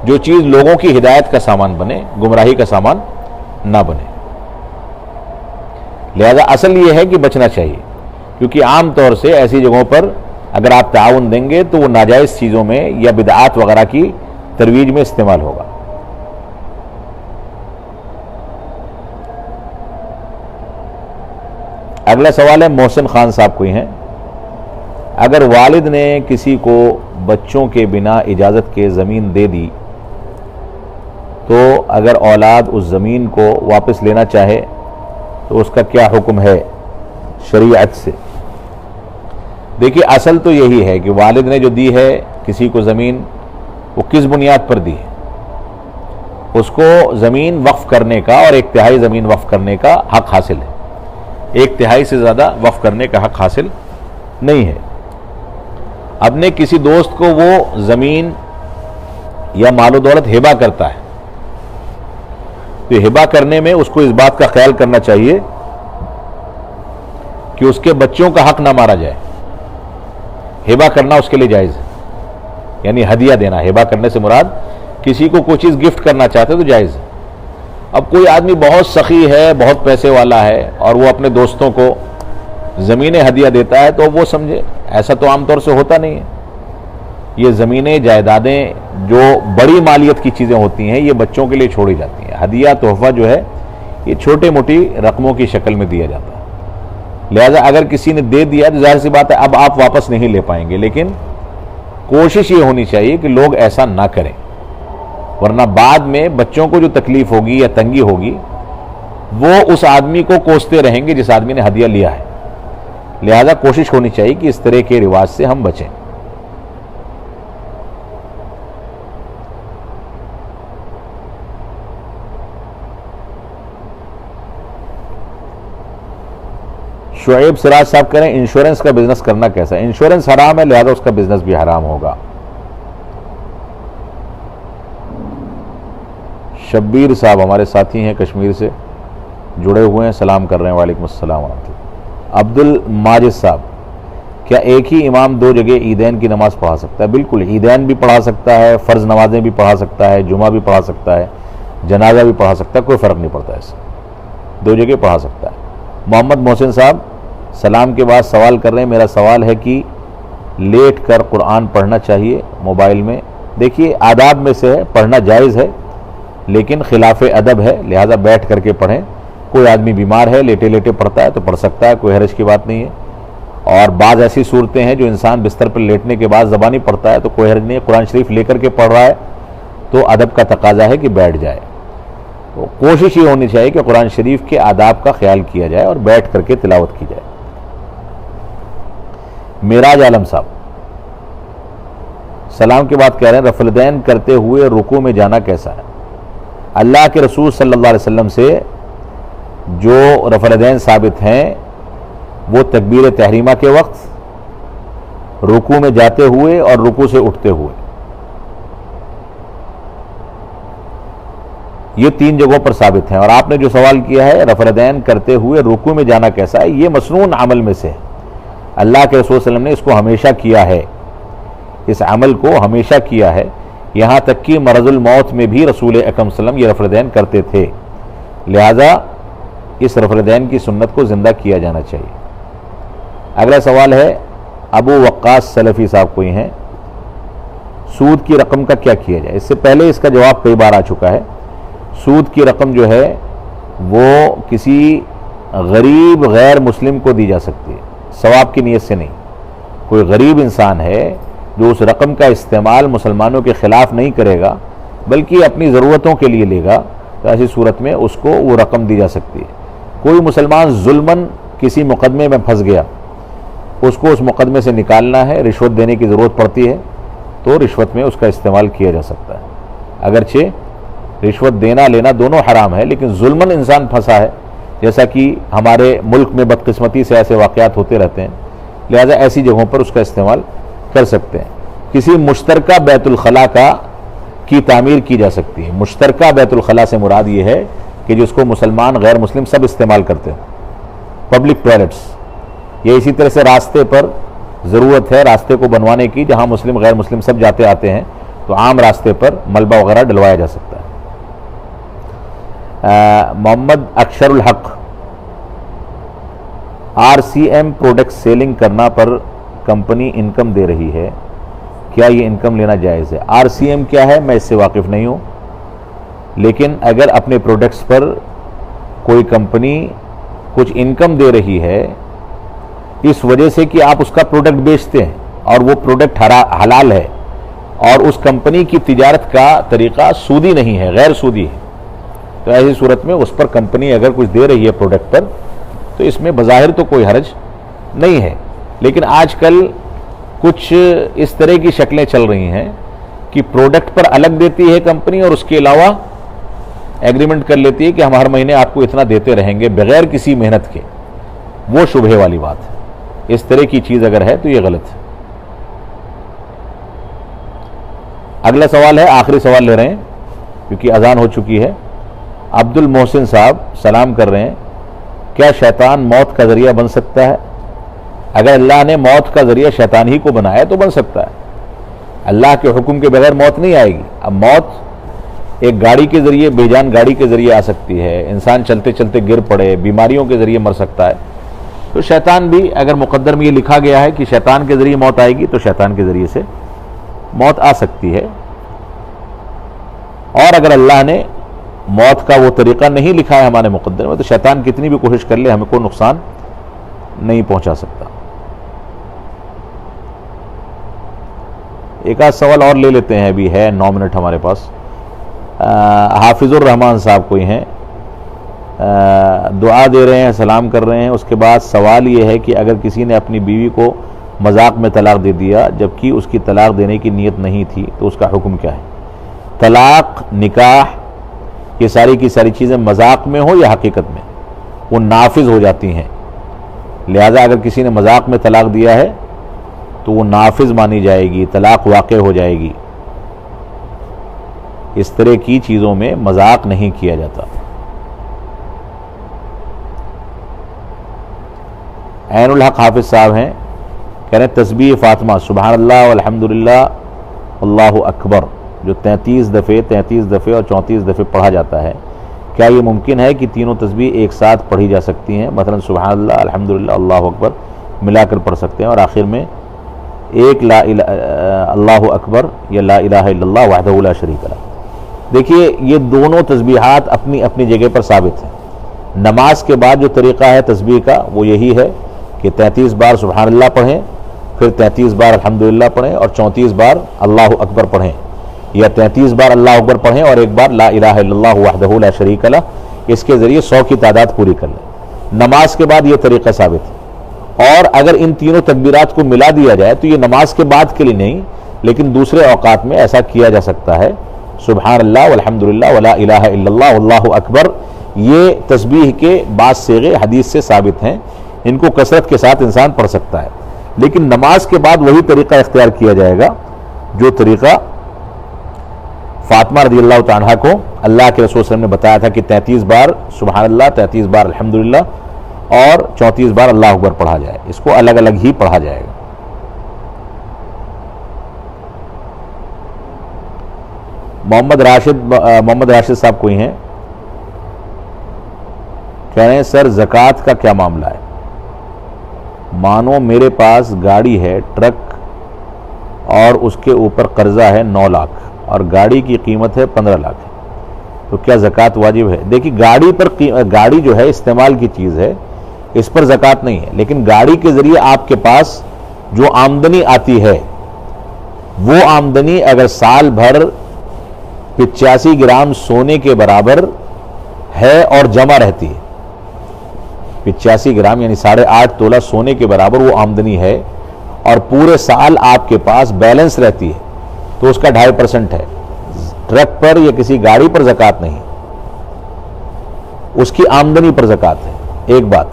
جو چیز لوگوں کی ہدایت کا سامان بنے، گمراہی کا سامان نہ بنے۔ لہذا اصل یہ ہے کہ بچنا چاہیے، کیونکہ عام طور سے ایسی جگہوں پر اگر آپ تعاون دیں گے تو وہ ناجائز چیزوں میں یا بدعات وغیرہ کی ترویج میں استعمال ہوگا۔ اگلا سوال ہے محسن خان صاحب کوئی ہیں، اگر والد نے کسی کو بچوں کے بنا اجازت کے زمین دے دی تو اگر اولاد اس زمین کو واپس لینا چاہے تو اس کا کیا حکم ہے شریعت سے؟ دیکھیے، اصل تو یہی ہے کہ والد نے جو دی ہے کسی کو زمین، وہ کس بنیاد پر دی ہے؟ اس کو زمین وقف کرنے کا اور 1/3 زمین وقف کرنے کا حق حاصل ہے، 1/3 سے زیادہ وقف کرنے کا حق حاصل نہیں ہے۔ اپنے کسی دوست کو وہ زمین یا مال و دولت ہبہ کرتا ہے تو ہبہ کرنے میں اس کو اس بات کا خیال کرنا چاہیے کہ اس کے بچوں کا حق نہ مارا جائے۔ ہبہ کرنا اس کے لیے جائز ہے، یعنی ہدیہ دینا، ہبہ کرنے سے مراد کسی کو کوئی چیز گفٹ کرنا چاہتے تو جائز ہے۔ اب کوئی آدمی بہت سخی ہے، بہت پیسے والا ہے، اور وہ اپنے دوستوں کو زمینیں ہدیہ دیتا ہے تو وہ سمجھے، ایسا تو عام طور سے ہوتا نہیں ہے۔ یہ زمینیں، جائیدادیں جو بڑی مالیت کی چیزیں ہوتی ہیں یہ بچوں کے لیے چھوڑی جاتی ہیں۔ ہدیہ، تحفہ جو ہے یہ چھوٹی موٹی رقموں کی شکل میں دیا جاتا ہے۔ لہذا اگر کسی نے دے دیا تو ظاہر سی بات ہے اب آپ واپس نہیں لے پائیں گے، لیکن کوشش یہ ہونی چاہیے کہ لوگ ایسا نہ کریں، ورنہ بعد میں بچوں کو جو تکلیف ہوگی یا تنگی ہوگی وہ اس آدمی کو کوستے رہیں گے جس آدمی نے ہدیہ لیا ہے۔ لہذا کوشش ہونی چاہیے کہ اس طرح کے رواج سے ہم بچیں. شعیب سراج صاحب کہہ رہے ہیں انشورنس کا بزنس کرنا کیسا ہے؟ انشورنس حرام ہے، لہذا اس کا بزنس بھی حرام ہوگا. شبیر صاحب ہمارے ساتھی ہیں، کشمیر سے جڑے ہوئے ہیں، سلام کر رہے ہیں. وعلیکم السلام ورحمۃ اللہ. عبد الماجد صاحب، کیا ایک ہی امام دو جگہ عیدین کی نماز پڑھا سکتا ہے؟ بالکل، عیدین بھی پڑھا سکتا ہے، فرض نمازیں بھی پڑھا سکتا ہے، جمعہ بھی پڑھا سکتا ہے، جنازہ بھی پڑھا سکتا ہے، کوئی فرق نہیں پڑتا ایسے، دو جگہ پڑھا سکتا ہے. محمد محسن صاحب سلام کے بعد سوال کر رہے ہیں، میرا سوال ہے کہ لیٹ کر قرآن پڑھنا چاہیے موبائل میں؟ دیکھیے آداب میں سے ہے، پڑھنا جائز ہے لیکن خلاف ادب ہے، لہذا بیٹھ کر کے پڑھیں. کوئی آدمی بیمار ہے لیٹے لیٹے پڑھتا ہے تو پڑھ سکتا ہے، کوئی حرج کی بات نہیں ہے. اور بعض ایسی صورتیں ہیں جو انسان بستر پر لیٹنے کے بعد زبانی پڑھتا ہے تو کوئی حرج نہیں ہے. قرآن شریف لے کر کے پڑھ رہا ہے تو ادب کا تقاضا ہے کہ بیٹھ جائے. تو کوشش یہ ہونی چاہیے کہ قرآن شریف کے آداب کا خیال کیا جائے اور بیٹھ کر کے تلاوت کی جائے. معراج عالم صاحب سلام کے بعد کہہ رہے ہیں رفع الیدین کرتے ہوئے رکوع میں جانا کیسا ہے؟ اللہ کے رسول صلی اللہ علیہ وسلم سے جو رفع الیدین ثابت ہیں وہ تکبیر تحریمہ کے وقت، رکوع میں جاتے ہوئے اور رکوع سے اٹھتے ہوئے، یہ تین جگہوں پر ثابت ہیں. اور آپ نے جو سوال کیا ہے رفع الیدین کرتے ہوئے رکوع میں جانا کیسا ہے، یہ مسنون عمل میں سے ہے. اللہ کے رسول صلی اللہ علیہ وسلم نے اس کو ہمیشہ کیا ہے، اس عمل کو ہمیشہ کیا ہے، یہاں تک کہ مرض الموت میں بھی رسول اکرم صلی اللہ علیہ وسلم یہ رفع الیدین کرتے تھے. لہذا اس رفع الیدین کی سنت کو زندہ کیا جانا چاہیے. اگلا سوال ہے ابو وقاص سلفی صاحب کوئی ہیں، سود کی رقم کا کیا کیا جائے؟ اس سے پہلے اس کا جواب کئی بار آ چکا ہے. سود کی رقم جو ہے وہ کسی غریب غیر مسلم کو دی جا سکتی ہے، ثواب کی نیت سے نہیں. کوئی غریب انسان ہے جو اس رقم کا استعمال مسلمانوں کے خلاف نہیں کرے گا بلکہ اپنی ضرورتوں کے لیے لے گا، تو ایسی صورت میں اس کو وہ رقم دی جا سکتی ہے. کوئی مسلمان ظلماً کسی مقدمے میں پھنس گیا، اس کو اس مقدمے سے نکالنا ہے، رشوت دینے کی ضرورت پڑتی ہے تو رشوت میں اس کا استعمال کیا جا سکتا ہے. اگرچہ رشوت دینا لینا دونوں حرام ہے لیکن ظلماً انسان پھنسا ہے، جیسا کہ ہمارے ملک میں بدقسمتی سے ایسے واقعات ہوتے رہتے ہیں، لہذا ایسی جگہوں پر اس کا استعمال کر سکتے ہیں. کسی مشترکہ بیت الخلاء کی تعمیر کی جا سکتی ہے. مشترکہ بیت الخلاء سے مراد یہ ہے کہ جس کو مسلمان غیر مسلم سب استعمال کرتے ہیں، پبلک ٹوائلٹس. یہ اسی طرح سے راستے پر ضرورت ہے راستے کو بنوانے کی، جہاں مسلم غیر مسلم سب جاتے آتے ہیں تو عام راستے پر ملبہ وغیرہ ڈلوایا جا سکتا ہے. Muhammad Akshar ul Haq, R C M product selling کرنا پر کمپنی انکم دے رہی ہے، کیا یہ انکم لینا جائز ہے؟ آر سی ایم کیا ہے میں اس سے واقف نہیں ہوں، لیکن اگر اپنے پروڈکٹس پر کوئی کمپنی کچھ انکم دے رہی ہے اس وجہ سے کہ آپ اس کا پروڈکٹ بیچتے ہیں اور وہ پروڈکٹ حلال ہے اور اس کمپنی کی تجارت کا طریقہ سودی نہیں ہے، غیر سودی ہے، تو ایسی صورت میں اس پر کمپنی اگر کچھ دے رہی ہے پروڈکٹ پر تو اس میں بظاہر تو کوئی حرج نہیں ہے. لیکن آج کل کچھ اس طرح کی شکلیں چل رہی ہیں کہ پروڈکٹ پر الگ دیتی ہے کمپنی اور اس کے علاوہ ایگریمنٹ کر لیتی ہے کہ ہم ہر مہینے آپ کو اتنا دیتے رہیں گے بغیر کسی محنت کے. وہ شبہے والی بات ہے. اس طرح کی چیز اگر ہے تو یہ غلط ہے. اگلا سوال ہے، آخری سوال لے رہے ہیں کیونکہ اذان ہو چکی ہے. عبد المحسن صاحب سلام کر رہے ہیں، کیا شیطان موت کا ذریعہ بن سکتا ہے؟ اگر اللہ نے موت کا ذریعہ شیطان ہی کو بنایا تو بن سکتا ہے. اللہ کے حکم کے بغیر موت نہیں آئے گی. اب موت ایک گاڑی کے ذریعے، بے جان گاڑی کے ذریعے آ سکتی ہے، انسان چلتے چلتے گر پڑے، بیماریوں کے ذریعے مر سکتا ہے. تو شیطان بھی اگر مقدر میں یہ لکھا گیا ہے کہ شیطان کے ذریعے موت آئے گی تو شیطان کے ذریعے سے موت آ سکتی ہے. اور اگر اللہ نے موت کا وہ طریقہ نہیں لکھا ہے ہمارے مقدر میں تو شیطان کتنی بھی کوشش کر لے ہمیں کوئی نقصان نہیں پہنچا سکتا. ایک آدھ سوال اور لے لیتے ہیں، ابھی ہے 9 منٹ ہمارے پاس. حافظ الرحمان صاحب کوئی ہیں، دعا دے رہے ہیں، سلام کر رہے ہیں، اس کے بعد سوال یہ ہے کہ اگر کسی نے اپنی بیوی کو مذاق میں طلاق دے دیا جبکہ اس کی طلاق دینے کی نیت نہیں تھی تو اس کا حکم کیا ہے؟ طلاق، نکاح، یہ ساری کی ساری چیزیں مذاق میں ہو یا حقیقت میں وہ نافذ ہو جاتی ہیں، لہذا اگر کسی نے مذاق میں طلاق دیا ہے تو وہ نافذ مانی جائے گی، طلاق واقع ہو جائے گی۔ اس طرح کی چیزوں میں مذاق نہیں کیا جاتا۔ عین الحق حافظ صاحب ہیں، کہہ رہے ہیں تسبیح فاطمہ سبحان اللہ والحمدللہ اللہ اکبر جو 33 دفعے اور 34 دفعے پڑھا جاتا ہے، کیا یہ ممکن ہے کہ تینوں تسبیح ایک ساتھ پڑھی جا سکتی ہیں؟ مثلا سبحان اللہ، الحمدللہ، اللہ اکبر ملا کر پڑھ سکتے ہیں اور آخر میں ایک لا الہ اللہ اکبر یا لا الہ الا اللہ وحدہ لا شریک لہ۔ دیکھیے یہ دونوں تسبیحات اپنی اپنی جگہ پر ثابت ہیں۔ نماز کے بعد جو طریقہ ہے تسبیح کا وہ یہی ہے کہ 33 بار سبحان اللہ پڑھیں، پھر 33 بار الحمدللہ پڑھیں اور 34 بار اللہ اکبر پڑھیں، یا 33 بار اللہ اکبر پڑھیں اور ایک بار لا الہ الا اللہ وحدہ لا شریک لہ، اس کے ذریعے 100 کی تعداد پوری کر لیں۔ نماز کے بعد یہ طریقہ ثابت ہے، اور اگر ان تینوں تکبیرات کو ملا دیا جائے تو یہ نماز کے بعد کے لیے نہیں لیکن دوسرے اوقات میں ایسا کیا جا سکتا ہے۔ سبحان اللہ والحمدللہ ولا الہ الا اللہ واللہ اکبر، یہ تسبیح کے بعض صیغے حدیث سے ثابت ہیں، ان کو کثرت کے ساتھ انسان پڑھ سکتا ہے، لیکن نماز کے بعد وہی طریقہ اختیار کیا جائے گا جو طریقہ فاطمہ رضی اللہ تعالیٰ عنہا کو اللہ کے رسول صلی اللہ علیہ وسلم نے بتایا تھا کہ 33 بار سبحان اللہ، 33 بار الحمدللہ اور 34 بار اللہ اکبر پڑھا جائے، اس کو الگ الگ ہی پڑھا جائے گا۔ محمد راشد صاحب کوئی ہیں، کہہ رہے ہیں سر زکوٰۃ کا کیا معاملہ ہے؟ مانو میرے پاس گاڑی ہے، ٹرک، اور اس کے اوپر قرضہ ہے 9 لاکھ اور گاڑی کی قیمت ہے 15 لاکھ، تو کیا زکوٰۃ واجب ہے؟ دیکھیے گاڑی جو ہے استعمال کی چیز ہے، اس پر زکوٰۃ نہیں ہے، لیکن گاڑی کے ذریعے آپ کے پاس جو آمدنی آتی ہے وہ آمدنی اگر سال بھر 85 گرام سونے کے برابر ہے اور جمع رہتی ہے، 85 گرام یعنی 8.5 تولہ سونے کے برابر وہ آمدنی ہے اور پورے سال آپ کے پاس بیلنس رہتی ہے تو اس کا 2.5% ہے۔ ٹرک پر یا کسی گاڑی پر زکوٰۃ نہیں، اس کی آمدنی پر زکوٰۃ ہے۔ ایک بات،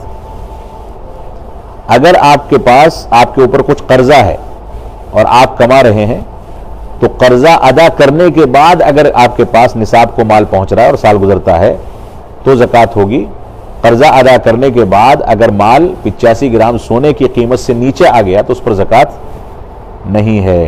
اگر آپ کے پاس آپ کے اوپر کچھ قرضہ ہے اور آپ کما رہے ہیں تو قرضہ ادا کرنے کے بعد اگر آپ کے پاس نصاب کو مال پہنچ رہا ہے اور سال گزرتا ہے تو زکوٰۃ ہوگی۔ قرضہ ادا کرنے کے بعد اگر مال 85 گرام سونے کی قیمت سے نیچے آ گیا تو اس پر زکوٰۃ نہیں ہے۔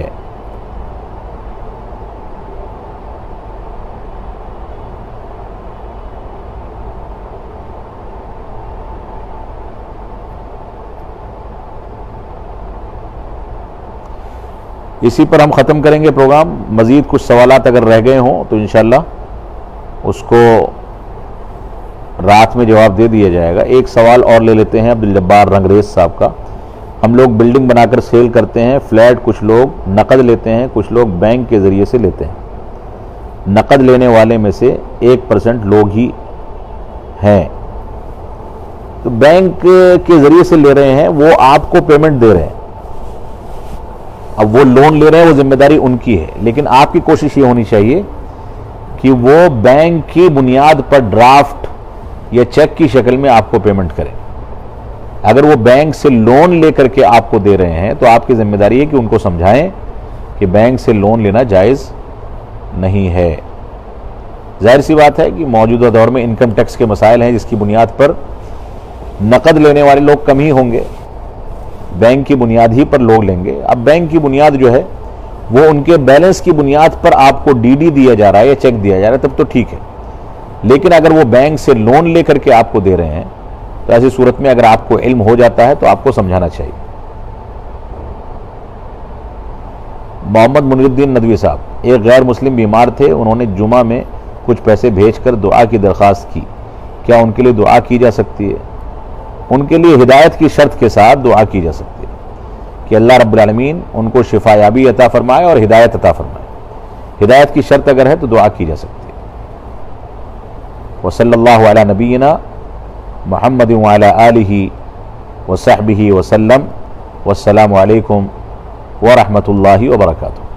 اسی پر ہم ختم کریں گے پروگرام۔ مزید کچھ سوالات اگر رہ گئے ہوں تو انشاءاللہ اس کو رات میں جواب دے دیا جائے گا۔ ایک سوال اور لے لیتے ہیں عبدالجبار رنگریز صاحب کا۔ ہم لوگ بلڈنگ بنا کر سیل کرتے ہیں، فلیٹ کچھ لوگ نقد لیتے ہیں، کچھ لوگ بینک کے ذریعے سے لیتے ہیں۔ نقد لینے والے میں سے 1% لوگ ہی ہیں، تو بینک کے ذریعے سے لے رہے ہیں، وہ آپ کو پیمنٹ دے رہے ہیں، اب وہ لون لے رہے ہیں، وہ ذمہ داری ان کی ہے، لیکن آپ کی کوشش یہ ہونی چاہیے کہ وہ بینک کی بنیاد پر ڈرافٹ یا چیک کی شکل میں آپ کو پیمنٹ کریں۔ اگر وہ بینک سے لون لے کر کے آپ کو دے رہے ہیں تو آپ کی ذمہ داری ہے کہ ان کو سمجھائیں کہ بینک سے لون لینا جائز نہیں ہے۔ ظاہر سی بات ہے کہ موجودہ دور میں انکم ٹیکس کے مسائل ہیں جس کی بنیاد پر نقد لینے والے لوگ کم ہی ہوں گے، بینک کی بنیاد ہی پر لوگ لیں گے۔ اب بینک کی بنیاد جو ہے وہ ان کے بیلنس کی بنیاد پر آپ کو ڈی ڈی دیا جا رہا ہے یا چیک دیا جا رہا ہے تب تو ٹھیک ہے، لیکن اگر وہ بینک سے لون لے کر کے آپ کو دے رہے ہیں تو ایسی صورت میں اگر آپ کو علم ہو جاتا ہے تو آپ کو سمجھانا چاہیے۔ محمد منیر الدین ندوی صاحب، ایک غیر مسلم بیمار تھے، انہوں نے جمعہ میں کچھ پیسے بھیج کر دعا کی درخواست کی، کیا ان کے لیے دعا کی جا سکتی ہے؟ ان کے لیے ہدایت کی شرط کے ساتھ دعا کی جا سکتی ہے کہ اللہ رب العالمین ان کو شفا یابی عطا فرمائے اور ہدایت عطا فرمائے۔ ہدایت کی شرط اگر ہے تو دعا کی جا سکتی ہے۔ وصلی اللہ علی نبینا محمد وعلی آلہ وصحبہ وسلم، والسلام علیکم ورحمۃ اللہ وبرکاتہ۔